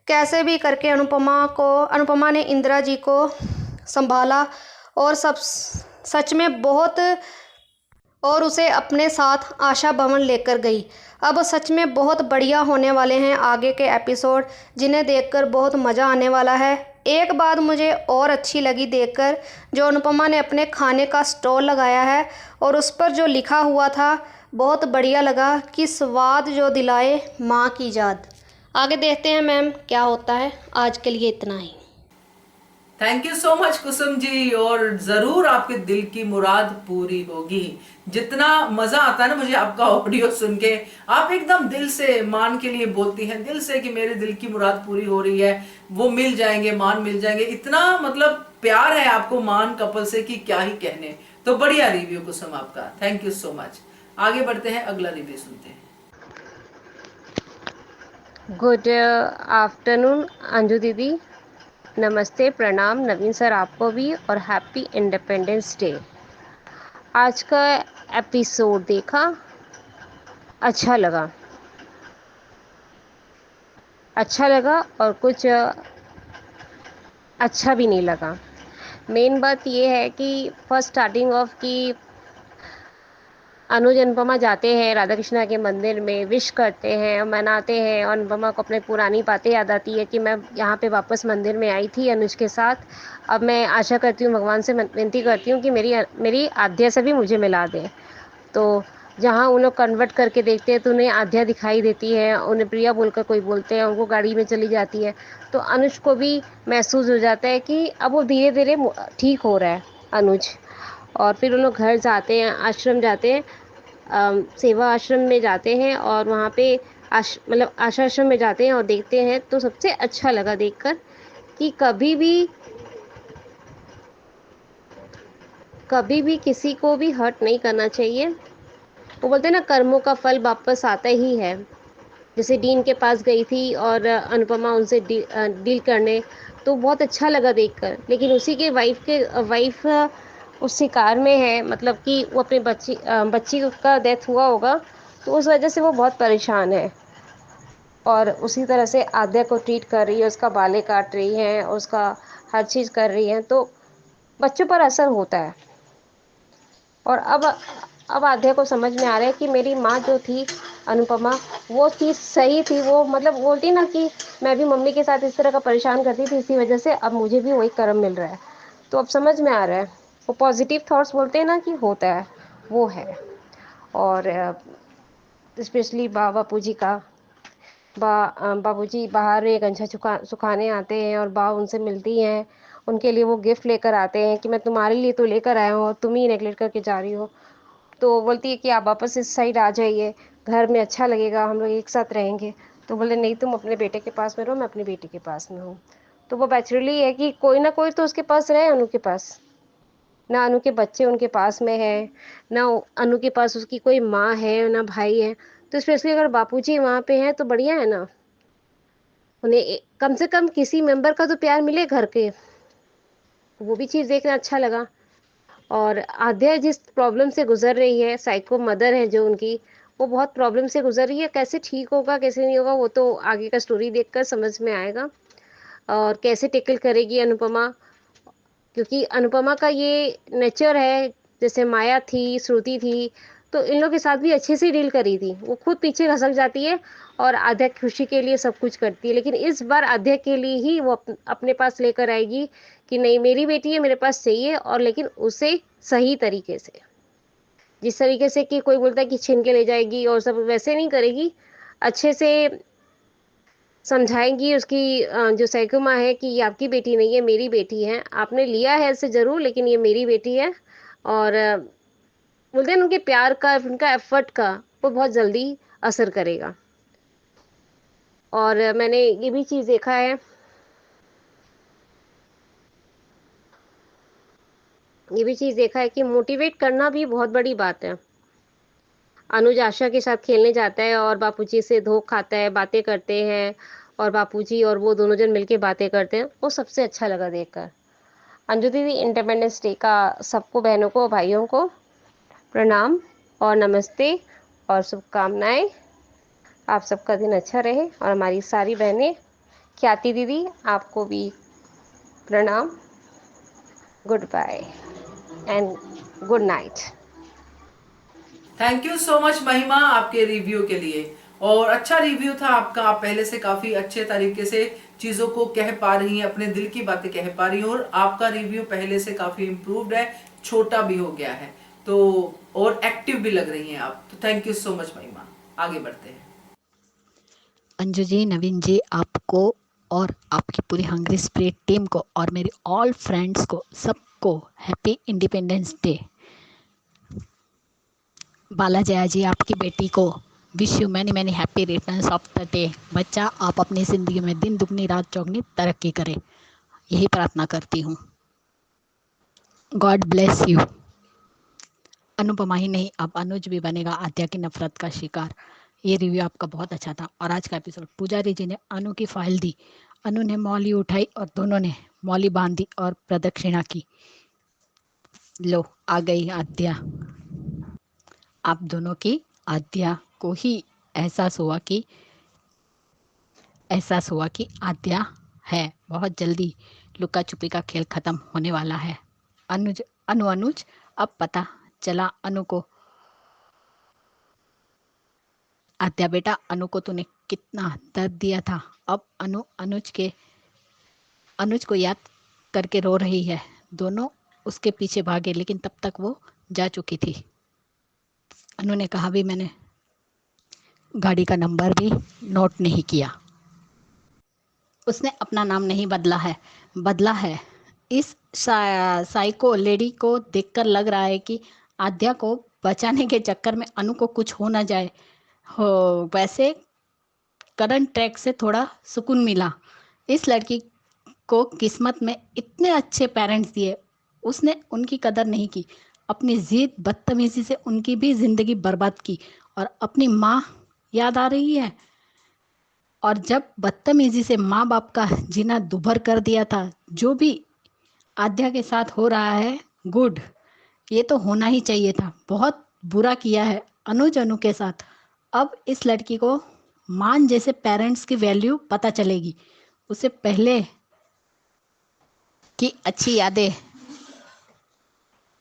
कैसे भी करके अनुपमा ने इंदिरा जी को संभाला और सब सच में बहुत, और उसे अपने साथ आशा भवन लेकर गई। अब सच में बहुत बढ़िया होने वाले हैं आगे के एपिसोड, जिन्हें देखकर बहुत मज़ा आने वाला है। एक बात मुझे और अच्छी लगी देखकर, जो अनुपमा ने अपने खाने का स्टॉल लगाया है और उस पर जो लिखा हुआ था, बहुत बढ़िया लगा कि स्वाद जो दिलाए माँ की याद। आगे देखते हैं मैम क्या होता है। आज के लिए इतना ही। Thank you so much Kusum ji, और जरूर आपके दिल की मुराद पूरी होगी। जितना मजा आता है ना मुझे आपका ऑडियो सुन के, आप एकदम दिल से मान के लिए बोलती हैं, दिल से कि मेरे दिल की मुराद पूरी हो रही है, वो मिल जाएंगे, मान मिल जाएंगे। इतना मतलब प्यार है आपको मान कपल से कि क्या ही कहने। तो बढ़िया रिव्यू कुसुम आपका, थैंक यू सो मच। आगे बढ़ते हैं, अगला रिव्यू सुनते हैं। गुड आफ्टरनून अंजू दीदी, नमस्ते, प्रणाम नवीन सर आपको भी, और हैप्पी इंडिपेंडेंस डे। आज का एपिसोड देखा, अच्छा लगा और कुछ अच्छा भी नहीं लगा। मेन बात ये है कि फर्स्ट स्टार्टिंग ऑफ की अनुज अनुपमा जाते हैं राधा कृष्णा के मंदिर में, विश करते हैं, मनाते हैं, और अनुपमा को अपनी पुरानी बातें याद आती है कि मैं यहाँ पे वापस मंदिर में आई थी अनुज के साथ। अब मैं आशा करती हूँ, भगवान से विनती करती हूँ कि मेरी आध्या से भी मुझे मिला दे। तो जहाँ उन लोग कन्वर्ट करके देखते हैं तो उन्हें आध्या दिखाई देती है, उन्हें प्रिया बोलकर कोई बोलते हैं, उनको गाड़ी में चली जाती है। तो अनुज को भी महसूस हो जाता है कि अब वो धीरे धीरे ठीक हो रहा है अनुज। और फिर उन लोग घर जाते हैं, आश्रम जाते हैं, सेवा आश्रम में जाते हैं, और वहाँ पे मतलब आश्रम में जाते हैं और देखते हैं। तो सबसे अच्छा लगा देखकर कि कभी भी किसी को भी हर्ट नहीं करना चाहिए। वो बोलते हैं ना, कर्मों का फल वापस आता ही है। जैसे डीन के पास गई थी और अनुपमा उनसे डील करने, तो बहुत अच्छा लगा देखकर। लेकिन उसी के वाइफ उस शिकार में है, मतलब कि वो अपने बच्ची का डेथ हुआ होगा, तो उस वजह से वो बहुत परेशान है। और उसी तरह से आद्या को ट्रीट कर रही है, उसका बालें काट रही है, उसका हर चीज़ कर रही है, तो बच्चों पर असर होता है। और अब आद्या को समझ में आ रहा है कि मेरी माँ जो थी अनुपमा, वो चीज़ सही थी। वो मतलब बोलती ना कि मैं भी मम्मी के साथ इस तरह का परेशान करती थी, इसी वजह से अब मुझे भी वही कर्म मिल रहा है। तो अब समझ में आ रहा है, वो पॉजिटिव थॉट्स बोलते हैं ना कि होता है, वो है। और स्पेशली बापूजी का बाबूजी बाहर एक गंजा सुखाने आते हैं और उनसे मिलती हैं। उनके लिए वो गिफ्ट लेकर आते हैं कि मैं तुम्हारे लिए तो लेकर आया हूँ और तुम ही नेगलेक्ट करके जा रही हो। तो बोलती है कि आप वापस इस साइड आ जाइए, घर में अच्छा लगेगा, हम लोग एक साथ रहेंगे। तो बोले नहीं, तुम अपने बेटे के पास में रहो, मैं अपनी बेटी के पास में हूँ। तो वो नेचुरली है कि कोई ना कोई तो उसके पास रहे, अनु के पास। ना अनु के बच्चे उनके पास में है, ना अनु के पास उसकी कोई माँ है, ना भाई है। तो स्पेशली अगर बापूजी वहाँ पे हैं तो बढ़िया है ना, उन्हें कम से कम किसी मेंबर का तो प्यार मिले घर के। वो भी चीज़ देखना अच्छा लगा। और आद्या जिस प्रॉब्लम से गुजर रही है, साइको मदर है जो उनकी, वो बहुत प्रॉब्लम से गुजर रही है। कैसे ठीक होगा कैसे नहीं होगा वो तो आगे का स्टोरी देखकर समझ में आएगा। और कैसे टेकल करेगी अनुपमा, क्योंकि अनुपमा का ये नेचर है, जैसे माया थी, श्रुति थी, तो इन लोगों के साथ भी अच्छे से डील करी थी। वो खुद पीछे खसक जाती है और आध्या की खुशी के लिए सब कुछ करती है, लेकिन इस बार आध्या के लिए ही वो अपने पास लेकर आएगी कि नहीं मेरी बेटी है, मेरे पास चाहिए, और लेकिन उसे सही तरीके से, जिस तरीके से कि कोई बोलता है कि छीन के ले जाएगी और सब, वैसे नहीं करेगी। अच्छे से समझाएंगी उसकी जो साइको माँ है कि ये आपकी बेटी नहीं है, मेरी बेटी है, आपने लिया है इसे ज़रूर, लेकिन ये मेरी बेटी है। और बोलते हैं ना, उनके प्यार का, उनका एफर्ट का वो बहुत जल्दी असर करेगा। और मैंने ये भी चीज़ देखा है, कि मोटिवेट करना भी बहुत बड़ी बात है। अनुज आशा के साथ खेलने जाता है और बापूजी से धोख खाता है, बातें करते हैं, और बापूजी और वो दोनों जन मिलके बातें करते हैं, वो सबसे अच्छा लगा देखकर। अंजू दीदी, इंडिपेंडेंस डे का सबको, बहनों को, भाइयों को प्रणाम और नमस्ते और शुभकामनाएं। आप सबका दिन अच्छा रहे। और हमारी सारी बहनें, ख्याति दीदी आपको भी प्रणाम, good bye and good night. Thank you so much Mahima आपके रिव्यू के लिए। और अच्छा रिव्यू था आपका, आप पहले से काफी अच्छे तरीके से चीजों को कह पा रही हैं, अपने दिल की बातें कह पा रही हैं, और आपका रिव्यू पहले से काफी इम्प्रूव्ड है, छोटा भी हो गया है, तो और एक्टिव भी लग रही हैं आप। तो थैंक यू सो मच महिमा। आगे बढ़ते हैं। अंजू जी, नवीन जी, आपको और आपकी पूरी हंग्री स्पिरिट टीम को और मेरी ऑल फ्रेंड्स को सबको हैप्पी इंडिपेंडेंस डे। बाला जया जी, आपकी बेटी को wish you many many happy returns of the day. बच्चा, आप अपनी ज़िंदगी में दिन दुगनी रात चौगनी तरक्की करें, यही प्रार्थना करती हूँ। God bless you. अनुपमा ही नहीं, अब अनुज भी बनेगा आद्या की नफरत का शिकार। ये रिव्यू आपका बहुत अच्छा था। और आज का एपिसोड, पुजारी जी ने अनु की फाइल दी, अनु ने मौली उठाई और दोनों ने मौली बांधी और प्रदक्षिणा की। लो, आ गई आद्या। आप दोनों की आद्या को ही एहसास हुआ कि आद्या है। बहुत जल्दी लुका छुपी का खेल खत्म होने वाला है। अनुज अब पता चला अनु को। आद्या बेटा, अनु को तूने कितना दर्द दिया था। अब अनुज को याद करके रो रही है। दोनों उसके पीछे भागे, लेकिन तब तक वो जा चुकी थी। अनु ने कहा भी मैंने गाड़ी का नंबर भी नोट नहीं किया। उसने अपना नाम नहीं बदला है। इस साइको लेडी को देखकर लग रहा है कि आद्या को बचाने के चक्कर में अनु को कुछ हो ना जाए हो। वैसे करंट ट्रैक से थोड़ा सुकून मिला। इस लड़की को किस्मत में इतने अच्छे पेरेंट्स दिए, उसने उनकी कदर नहीं की। अपनी जिद बदतमीजी से उनकी भी जिंदगी बर्बाद की। और अपनी माँ याद आ रही है। और जब बदतमीजी से माँ बाप का जीना दुभर कर दिया था, जो भी आद्या के साथ हो रहा है, गुड, ये तो होना ही चाहिए था। बहुत बुरा किया है अनु के साथ। अब इस लड़की को मान जैसे पेरेंट्स की वैल्यू पता चलेगी। उसे पहले की अच्छी यादें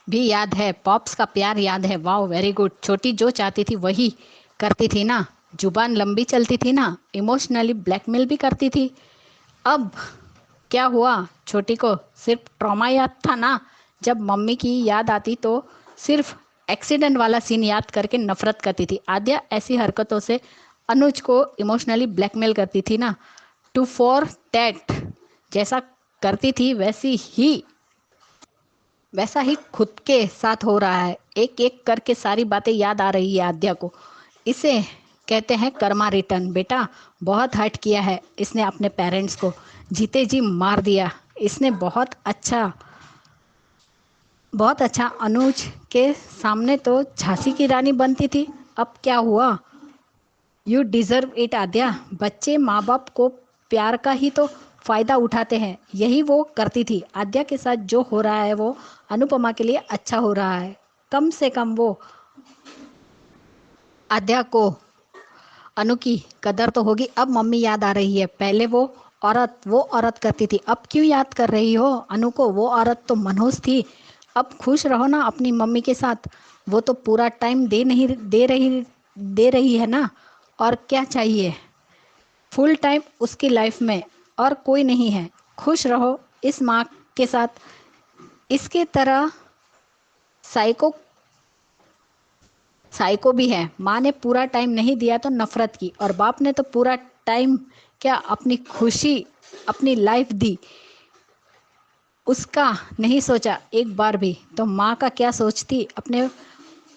भी याद है, पॉप्स का प्यार याद है। Wow, very good. छोटी जो चाहती थी वही करती थी ना, जुबान लंबी चलती थी ना, इमोशनली ब्लैकमेल भी करती थी। अब क्या हुआ, छोटी को सिर्फ ट्रॉमा याद था ना। जब मम्मी की याद आती तो सिर्फ एक्सीडेंट वाला सीन याद करके नफरत करती थी। आद्या ऐसी हरकतों से अनुज को इमोशनली ब्लैकमेल करती थी ना। टू फॉर दैट, जैसा करती थी वैसा ही खुद के साथ हो रहा है। एक एक करके सारी बातें याद आ रही है आद्या को। इसे कहते हैं कर्मा रिटर्न। बेटा, बहुत हर्ट किया है इसने अपने पेरेंट्स को, जीते जी मार दिया इसने। बहुत अच्छा अनुज के सामने तो झांसी की रानी बनती थी। अब क्या हुआ? यू डिज़र्व इट आद्या। बच्चे माँ बाप को प्यार का ही तो फ़ायदा उठाते हैं, यही वो करती थी। आद्या के साथ जो हो रहा है वो अनुपमा के लिए अच्छा हो रहा है। कम से कम वो आद्या को अनु की कदर तो होगी। अब मम्मी याद आ रही है, पहले वो औरत करती थी, अब क्यों याद कर रही हो अनु को? वो औरत तो मनहूस थी। अब खुश रहो ना अपनी मम्मी के साथ, वो तो पूरा टाइम दे रही है ना, और क्या चाहिए? फुल टाइम उसकी लाइफ में और कोई नहीं है। खुश रहो इस माँ के साथ। इसके तरह साइको साइको भी है। माँ ने पूरा टाइम नहीं दिया तो नफरत की, और बाप ने तो पूरा टाइम क्या अपनी खुशी अपनी लाइफ दी, उसका नहीं सोचा एक बार भी। तो माँ का क्या सोचती? अपने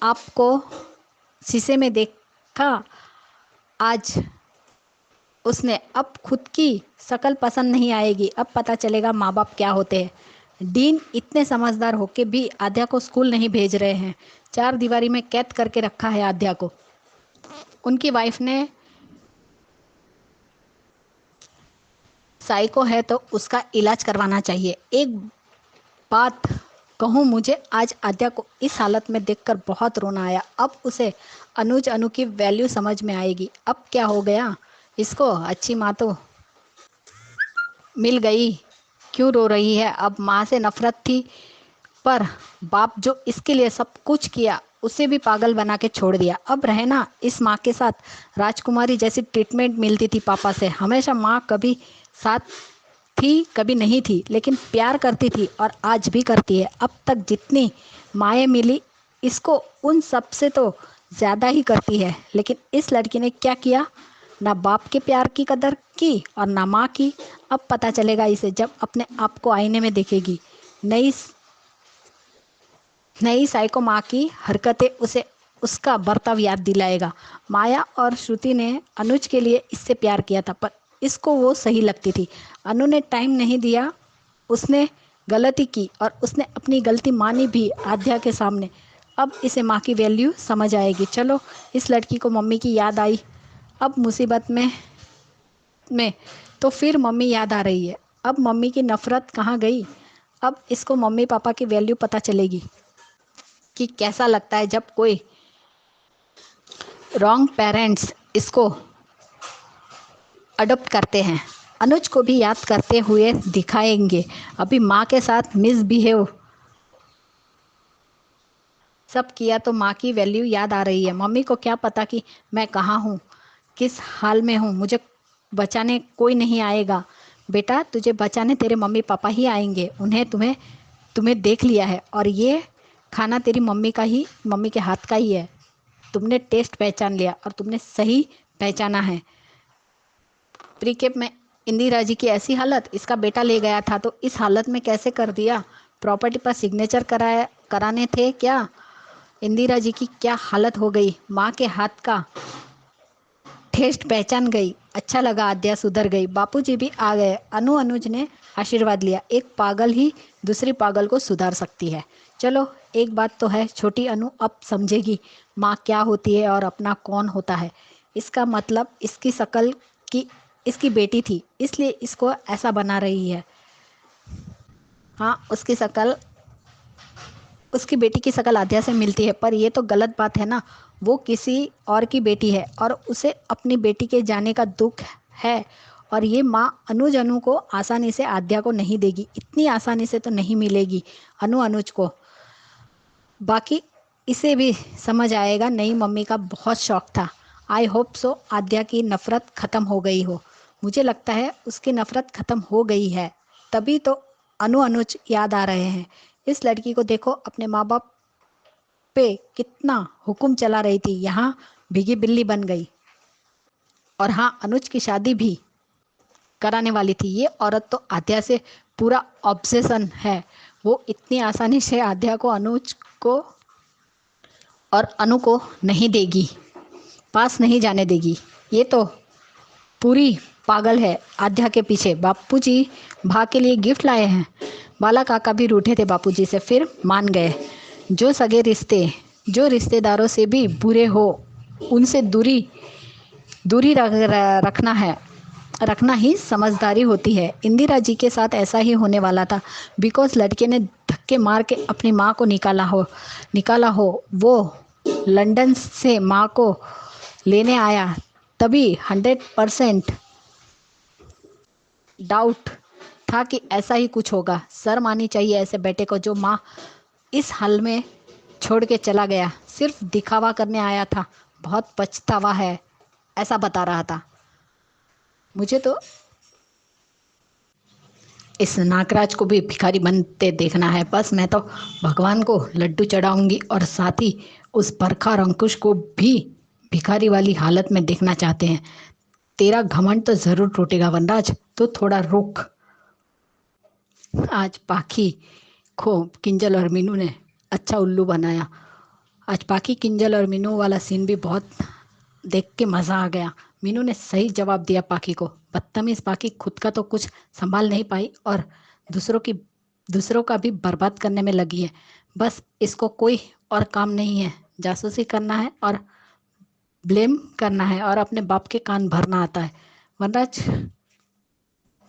आप को शीशे में देखा आज उसने। अब खुद की शक्ल पसंद नहीं आएगी, अब पता चलेगा माँ बाप क्या होते हैं। डीन इतने समझदार होके भी आद्या को स्कूल नहीं भेज रहे हैं। 4 दीवारी में कैद करके रखा है आद्या को। उनकी वाइफ ने साइको है तो उसका इलाज करवाना चाहिए। एक बात कहूँ, मुझे आज आद्या को इस हालत में देखकर बहुत रोना आया। अब उसे अनु की वैल्यू समझ में आएगी। अब क्या हो गया इसको? अच्छी माँ तो मिल गई, क्यों रो रही है? अब माँ से नफरत थी, पर बाप जो इसके लिए सब कुछ किया उसे भी पागल बना के छोड़ दिया। अब रहे ना इस माँ के साथ, राजकुमारी जैसी ट्रीटमेंट मिलती थी पापा से। हमेशा माँ कभी साथ थी कभी नहीं थी, लेकिन प्यार करती थी और आज भी करती है। अब तक जितनी माएँ मिली इसको उन सब से तो ज़्यादा ही करती है। लेकिन इस लड़की ने क्या किया? ना बाप के प्यार की कदर की और ना माँ की। अब पता चलेगा इसे जब अपने आप को आईने में देखेगी। नई साइको माँ की हरकतें उसे उसका बर्ताव याद दिलाएगा। माया और श्रुति ने अनुज के लिए इससे प्यार किया था, पर इसको वो सही लगती थी। अनु ने टाइम नहीं दिया, उसने गलती की और उसने अपनी गलती मानी भी आद्या के सामने। अब इसे माँ की वैल्यू समझ आएगी। चलो, इस लड़की को मम्मी की याद आई। अब मुसीबत में तो फिर मम्मी याद आ रही है। अब मम्मी की नफरत कहाँ गई? अब इसको मम्मी पापा की वैल्यू पता चलेगी कि कैसा लगता है जब कोई रॉन्ग पेरेंट्स इसको अडॉप्ट करते हैं। अनुज को भी याद करते हुए दिखाएंगे। अभी माँ के साथ मिसबिहेव सब किया तो माँ की वैल्यू याद आ रही है। मम्मी को क्या पता कि मैं कहाँ हूँ, किस हाल में हूँ। मुझे बचाने कोई नहीं आएगा। बेटा, तुझे बचाने तेरे मम्मी पापा ही आएंगे। उन्हें तुम्हें देख लिया है, और ये खाना तेरी मम्मी के हाथ का ही है। तुमने टेस्ट पहचान लिया और तुमने सही पहचाना है। प्रीकेप में इंदिरा जी की ऐसी हालत, इसका बेटा ले गया था तो इस हालत में कैसे कर दिया? प्रॉपर्टी पर सिग्नेचर कराने थे क्या? इंदिरा जी की क्या हालत हो गई? माँ के हाथ का टेस्ट पहचान गई। अच्छा लगा, आद्या सुधर गई। बापूजी भी आ गए। अनुज ने आशीर्वाद लिया। एक पागल ही दूसरी पागल को सुधार सकती है। चलो, एक बात तो है, छोटी अनु अब समझेगी माँ क्या होती है और अपना कौन होता है। इसका मतलब इसकी शक्ल की इसकी बेटी थी, इसलिए इसको ऐसा बना रही है। हाँ, उसकी बेटी की शक्ल आद्या से मिलती है, पर यह तो गलत बात है ना। वो किसी और की बेटी है और उसे अपनी बेटी के जाने का दुख है, और ये माँ अनु को आसानी से आद्या को नहीं देगी। इतनी आसानी से तो नहीं मिलेगी अनुज को। बाकी इसे भी समझ आएगा, नई मम्मी का बहुत शौक था। आई होप सो आद्या की नफ़रत ख़त्म हो गई हो। मुझे लगता है उसकी नफ़रत ख़त्म हो गई है, तभी तो अनुज याद आ रहे हैं। इस लड़की को देखो, अपने माँ बाप पे कितना हुक्म चला रही थी, यहाँ भीगी बिल्ली बन गई। और हाँ, अनुज की शादी भी कराने वाली थी। ये औरत तो आद्या से पूरा ऑब्सेशन है। वो इतनी आसानी से आद्या को अनुज को और अनु को नहीं देगी, पास नहीं जाने देगी। ये तो पूरी पागल है आद्या के पीछे। बापूजी भा के लिए गिफ्ट लाए हैं। बाला काका भी रूठे थे बापूजी से, फिर मान गए। जो सगे रिश्ते, जो रिश्तेदारों से भी बुरे हो, उनसे दूरी रखना है। रखना ही समझदारी होती है। इंदिरा जी के साथ ऐसा ही होने वाला था, बिकॉज लड़के ने धक्के मार के अपनी माँ को निकाला हो। वो लंदन से माँ को लेने आया, तभी 100% डाउट था कि ऐसा ही कुछ होगा। शर्म आनी चाहिए ऐसे बेटे को जो माँ इस हाल में छोड़ के चला गया। सिर्फ दिखावा करने आया था, बहुत पछतावा है, ऐसा बता रहा था। मुझे तो इस नागराज को भी भिखारी बनते देखना है। बस मैं तो भगवान को लड्डू चढ़ाऊंगी और साथ ही उस बरखा और अंकुश को भी भिखारी वाली हालत में देखना चाहते हैं। तेरा घमंड तो जरूर टूटेगा वनराज, तो थोड़ा रुक। आज पाखी को किंजल और मीनू ने अच्छा उल्लू बनाया। आज पाखी, किंजल और मीनू वाला सीन भी बहुत देख के मज़ा आ गया। मीनू ने सही जवाब दिया पाखी को। बदतमीज पाखी खुद का तो कुछ संभाल नहीं पाई और दूसरों का भी बर्बाद करने में लगी है। बस इसको कोई और काम नहीं है, जासूसी करना है और ब्लेम करना है और अपने बाप के कान भरना आता है।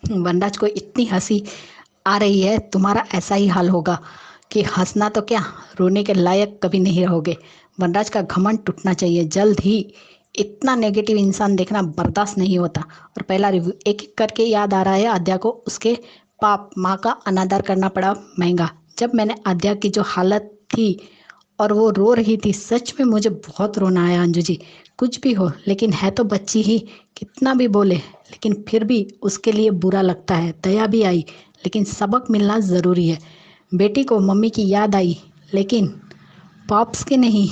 वनराज को इतनी हंसी आ रही है, तुम्हारा ऐसा ही हाल होगा कि हंसना तो क्या, रोने के लायक कभी नहीं रहोगे। वनराज का घमंड टूटना चाहिए जल्द ही। इतना नेगेटिव इंसान देखना बर्दाश्त नहीं होता। और पहला रिव्यू एक एक करके याद आ रहा है आद्या को उसके पाप माँ का अनादर करना पड़ा महंगा। जब मैंने आद्या की जो हालत थी और वो रो रही थी, सच में मुझे बहुत रोना आया। अंजू जी, कुछ भी हो लेकिन है तो बच्ची ही, कितना भी बोले लेकिन फिर भी उसके लिए बुरा लगता है। दया भी आई लेकिन सबक मिलना ज़रूरी है। बेटी को मम्मी की याद आई लेकिन पॉप्स की नहीं।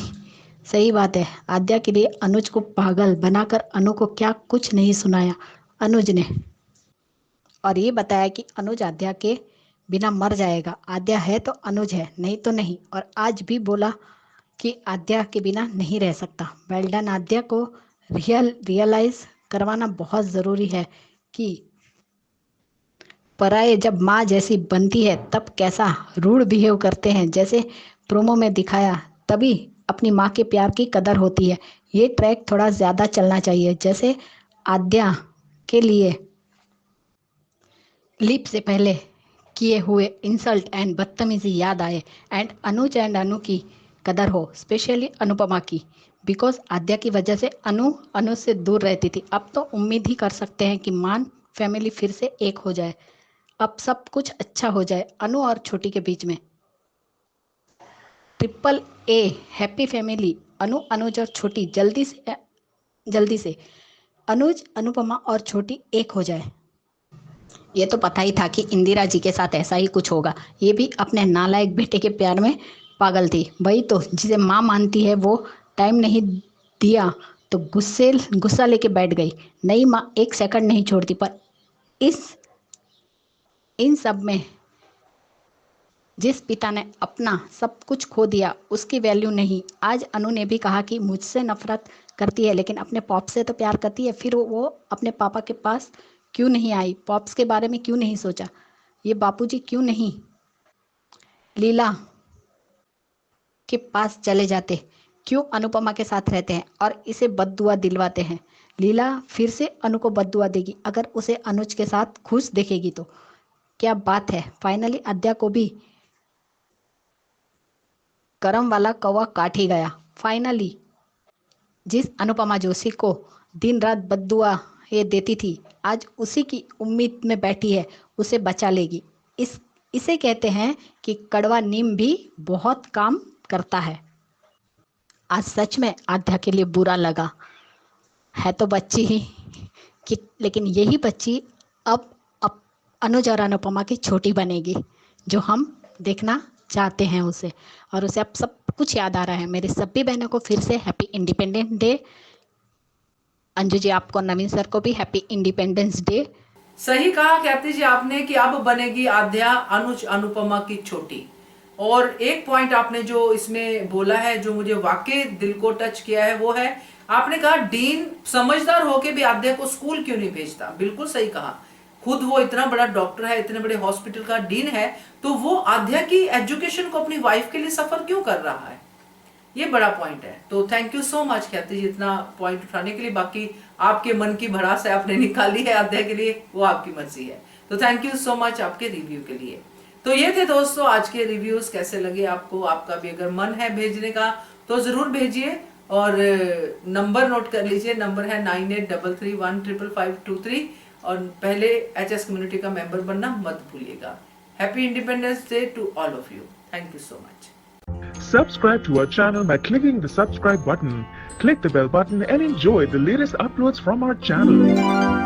सही बात है, आद्या के लिए अनुज को पागल बनाकर अनु को क्या कुछ नहीं सुनाया अनुज ने, और ये बताया कि अनुज आद्या के बिना मर जाएगा। आद्या है तो अनुज है, नहीं तो नहीं। और आज भी बोला कि आद्या के बिना नहीं रह सकता। Well done. आद्या को रियलाइज करवाना बहुत ज़रूरी है कि पराये जब माँ जैसी बनती है तब कैसा रूड बिहेव करते हैं, जैसे प्रोमो में दिखाया, तभी अपनी माँ के प्यार की कदर होती है। ये ट्रैक थोड़ा ज़्यादा चलना चाहिए। जैसे आद्या के लिए लीप से पहले किए हुए इंसल्ट एंड बदतमीजी याद आए एंड अनुज एंड अनु की कदर हो, स्पेशली अनुपमा की, बिकॉज आद्या की वजह से अनु से दूर रहती थी। अब तो उम्मीद ही कर सकते हैं कि मान फैमिली फिर से एक हो जाए, अब सब कुछ अच्छा हो जाए अनु और छोटी के बीच में। AAA हैप्पी फैमिली, अनुज और छोटी जल्दी से अनुज, अनुपमा और छोटी एक हो जाए। ये तो पता ही था कि इंदिरा जी के साथ ऐसा ही कुछ होगा। ये भी अपने नालायक बेटे के प्यार में पागल थी। वही तो, जिसे माँ मानती है वो टाइम नहीं दिया तो गुस्सा लेके बैठ गई। नई माँ एक सेकंड नहीं छोड़ती। पर इन सब में जिस पिता ने अपना सब कुछ खो दिया उसकी वैल्यू नहीं। आज अनु ने भी कहा कि मुझसे नफरत करती है लेकिन अपने पॉप से तो प्यार करती है। फिर वो अपने पापा के पास क्यों नहीं आई? पॉप्स के बारे में क्यों नहीं सोचा? ये बापूजी क्यों नहीं लीला के पास चले जाते? क्यों अनुपमा के साथ रहते हैं और इसे बद्दुआ दिलवाते हैं? लीला फिर से अनु को बद्दुआ देगी अगर उसे अनुज के साथ खुश देखेगी तो। क्या बात है, फाइनली आद्या को भी करम वाला कौवा काट ही गया। फाइनली जिस अनुपमा जोशी को दिन रात बद्दुआ ये देती थी, आज उसी की उम्मीद में बैठी है, उसे बचा लेगी। इसे कहते हैं कि कड़वा नीम भी बहुत काम करता है। आज सच में आद्या के लिए बुरा लगा। है तो बच्ची ही लेकिन यही बच्ची अब अनुज और अनुपमा की छोटी बनेगी, जो हम देखना चाहते हैं उसे। और उसे अब सब कुछ याद आ रहा है। मेरे सभी बहनों को फिर से happy independence day. Anju ji, आपको, नवीन सर को भी हैप्पी इंडिपेंडेंस डे। सही कहा ख्याति जी आपने कि अब बनेगी आद्या अनुज अनुपमा की छोटी। और एक पॉइंट आपने जो इसमें बोला है जो मुझे वाकई दिल को टच किया है, वो है आपने कहा डीन समझदार होके भी आद्या को स्कूल क्यों नहीं भेजता। बिल्कुल सही कहा। खुद वो इतना बड़ा डॉक्टर है, इतने बड़े हॉस्पिटल का डीन है, तो वो आद्या की एजुकेशन को अपनी वाइफ के लिए सफर क्यों कर रहा है? ये बड़ा पॉइंट है। तो थैंक यू सो मच ख्याति जी इतना पॉइंट उठाने के लिए। बाकी आपके मन की भड़ास है आपने निकाली है अध्याय के लिए, वो आपकी मर्जी है। तो थैंक यू सो मच आपके रिव्यू के लिए। तो ये थे दोस्तों आज के रिव्यूज, कैसे लगे आपको? आपका भी अगर मन है भेजने का तो जरूर भेजिए और नंबर नोट कर लीजिए, नंबर है 9833155523 और पहले HS कम्युनिटी का मेंबर बनना मत भूलिएगा। Happy independence day to all of you. Thank you so much. Subscribe to our channel by clicking the subscribe button. Click the bell button and enjoy the latest uploads from our channel.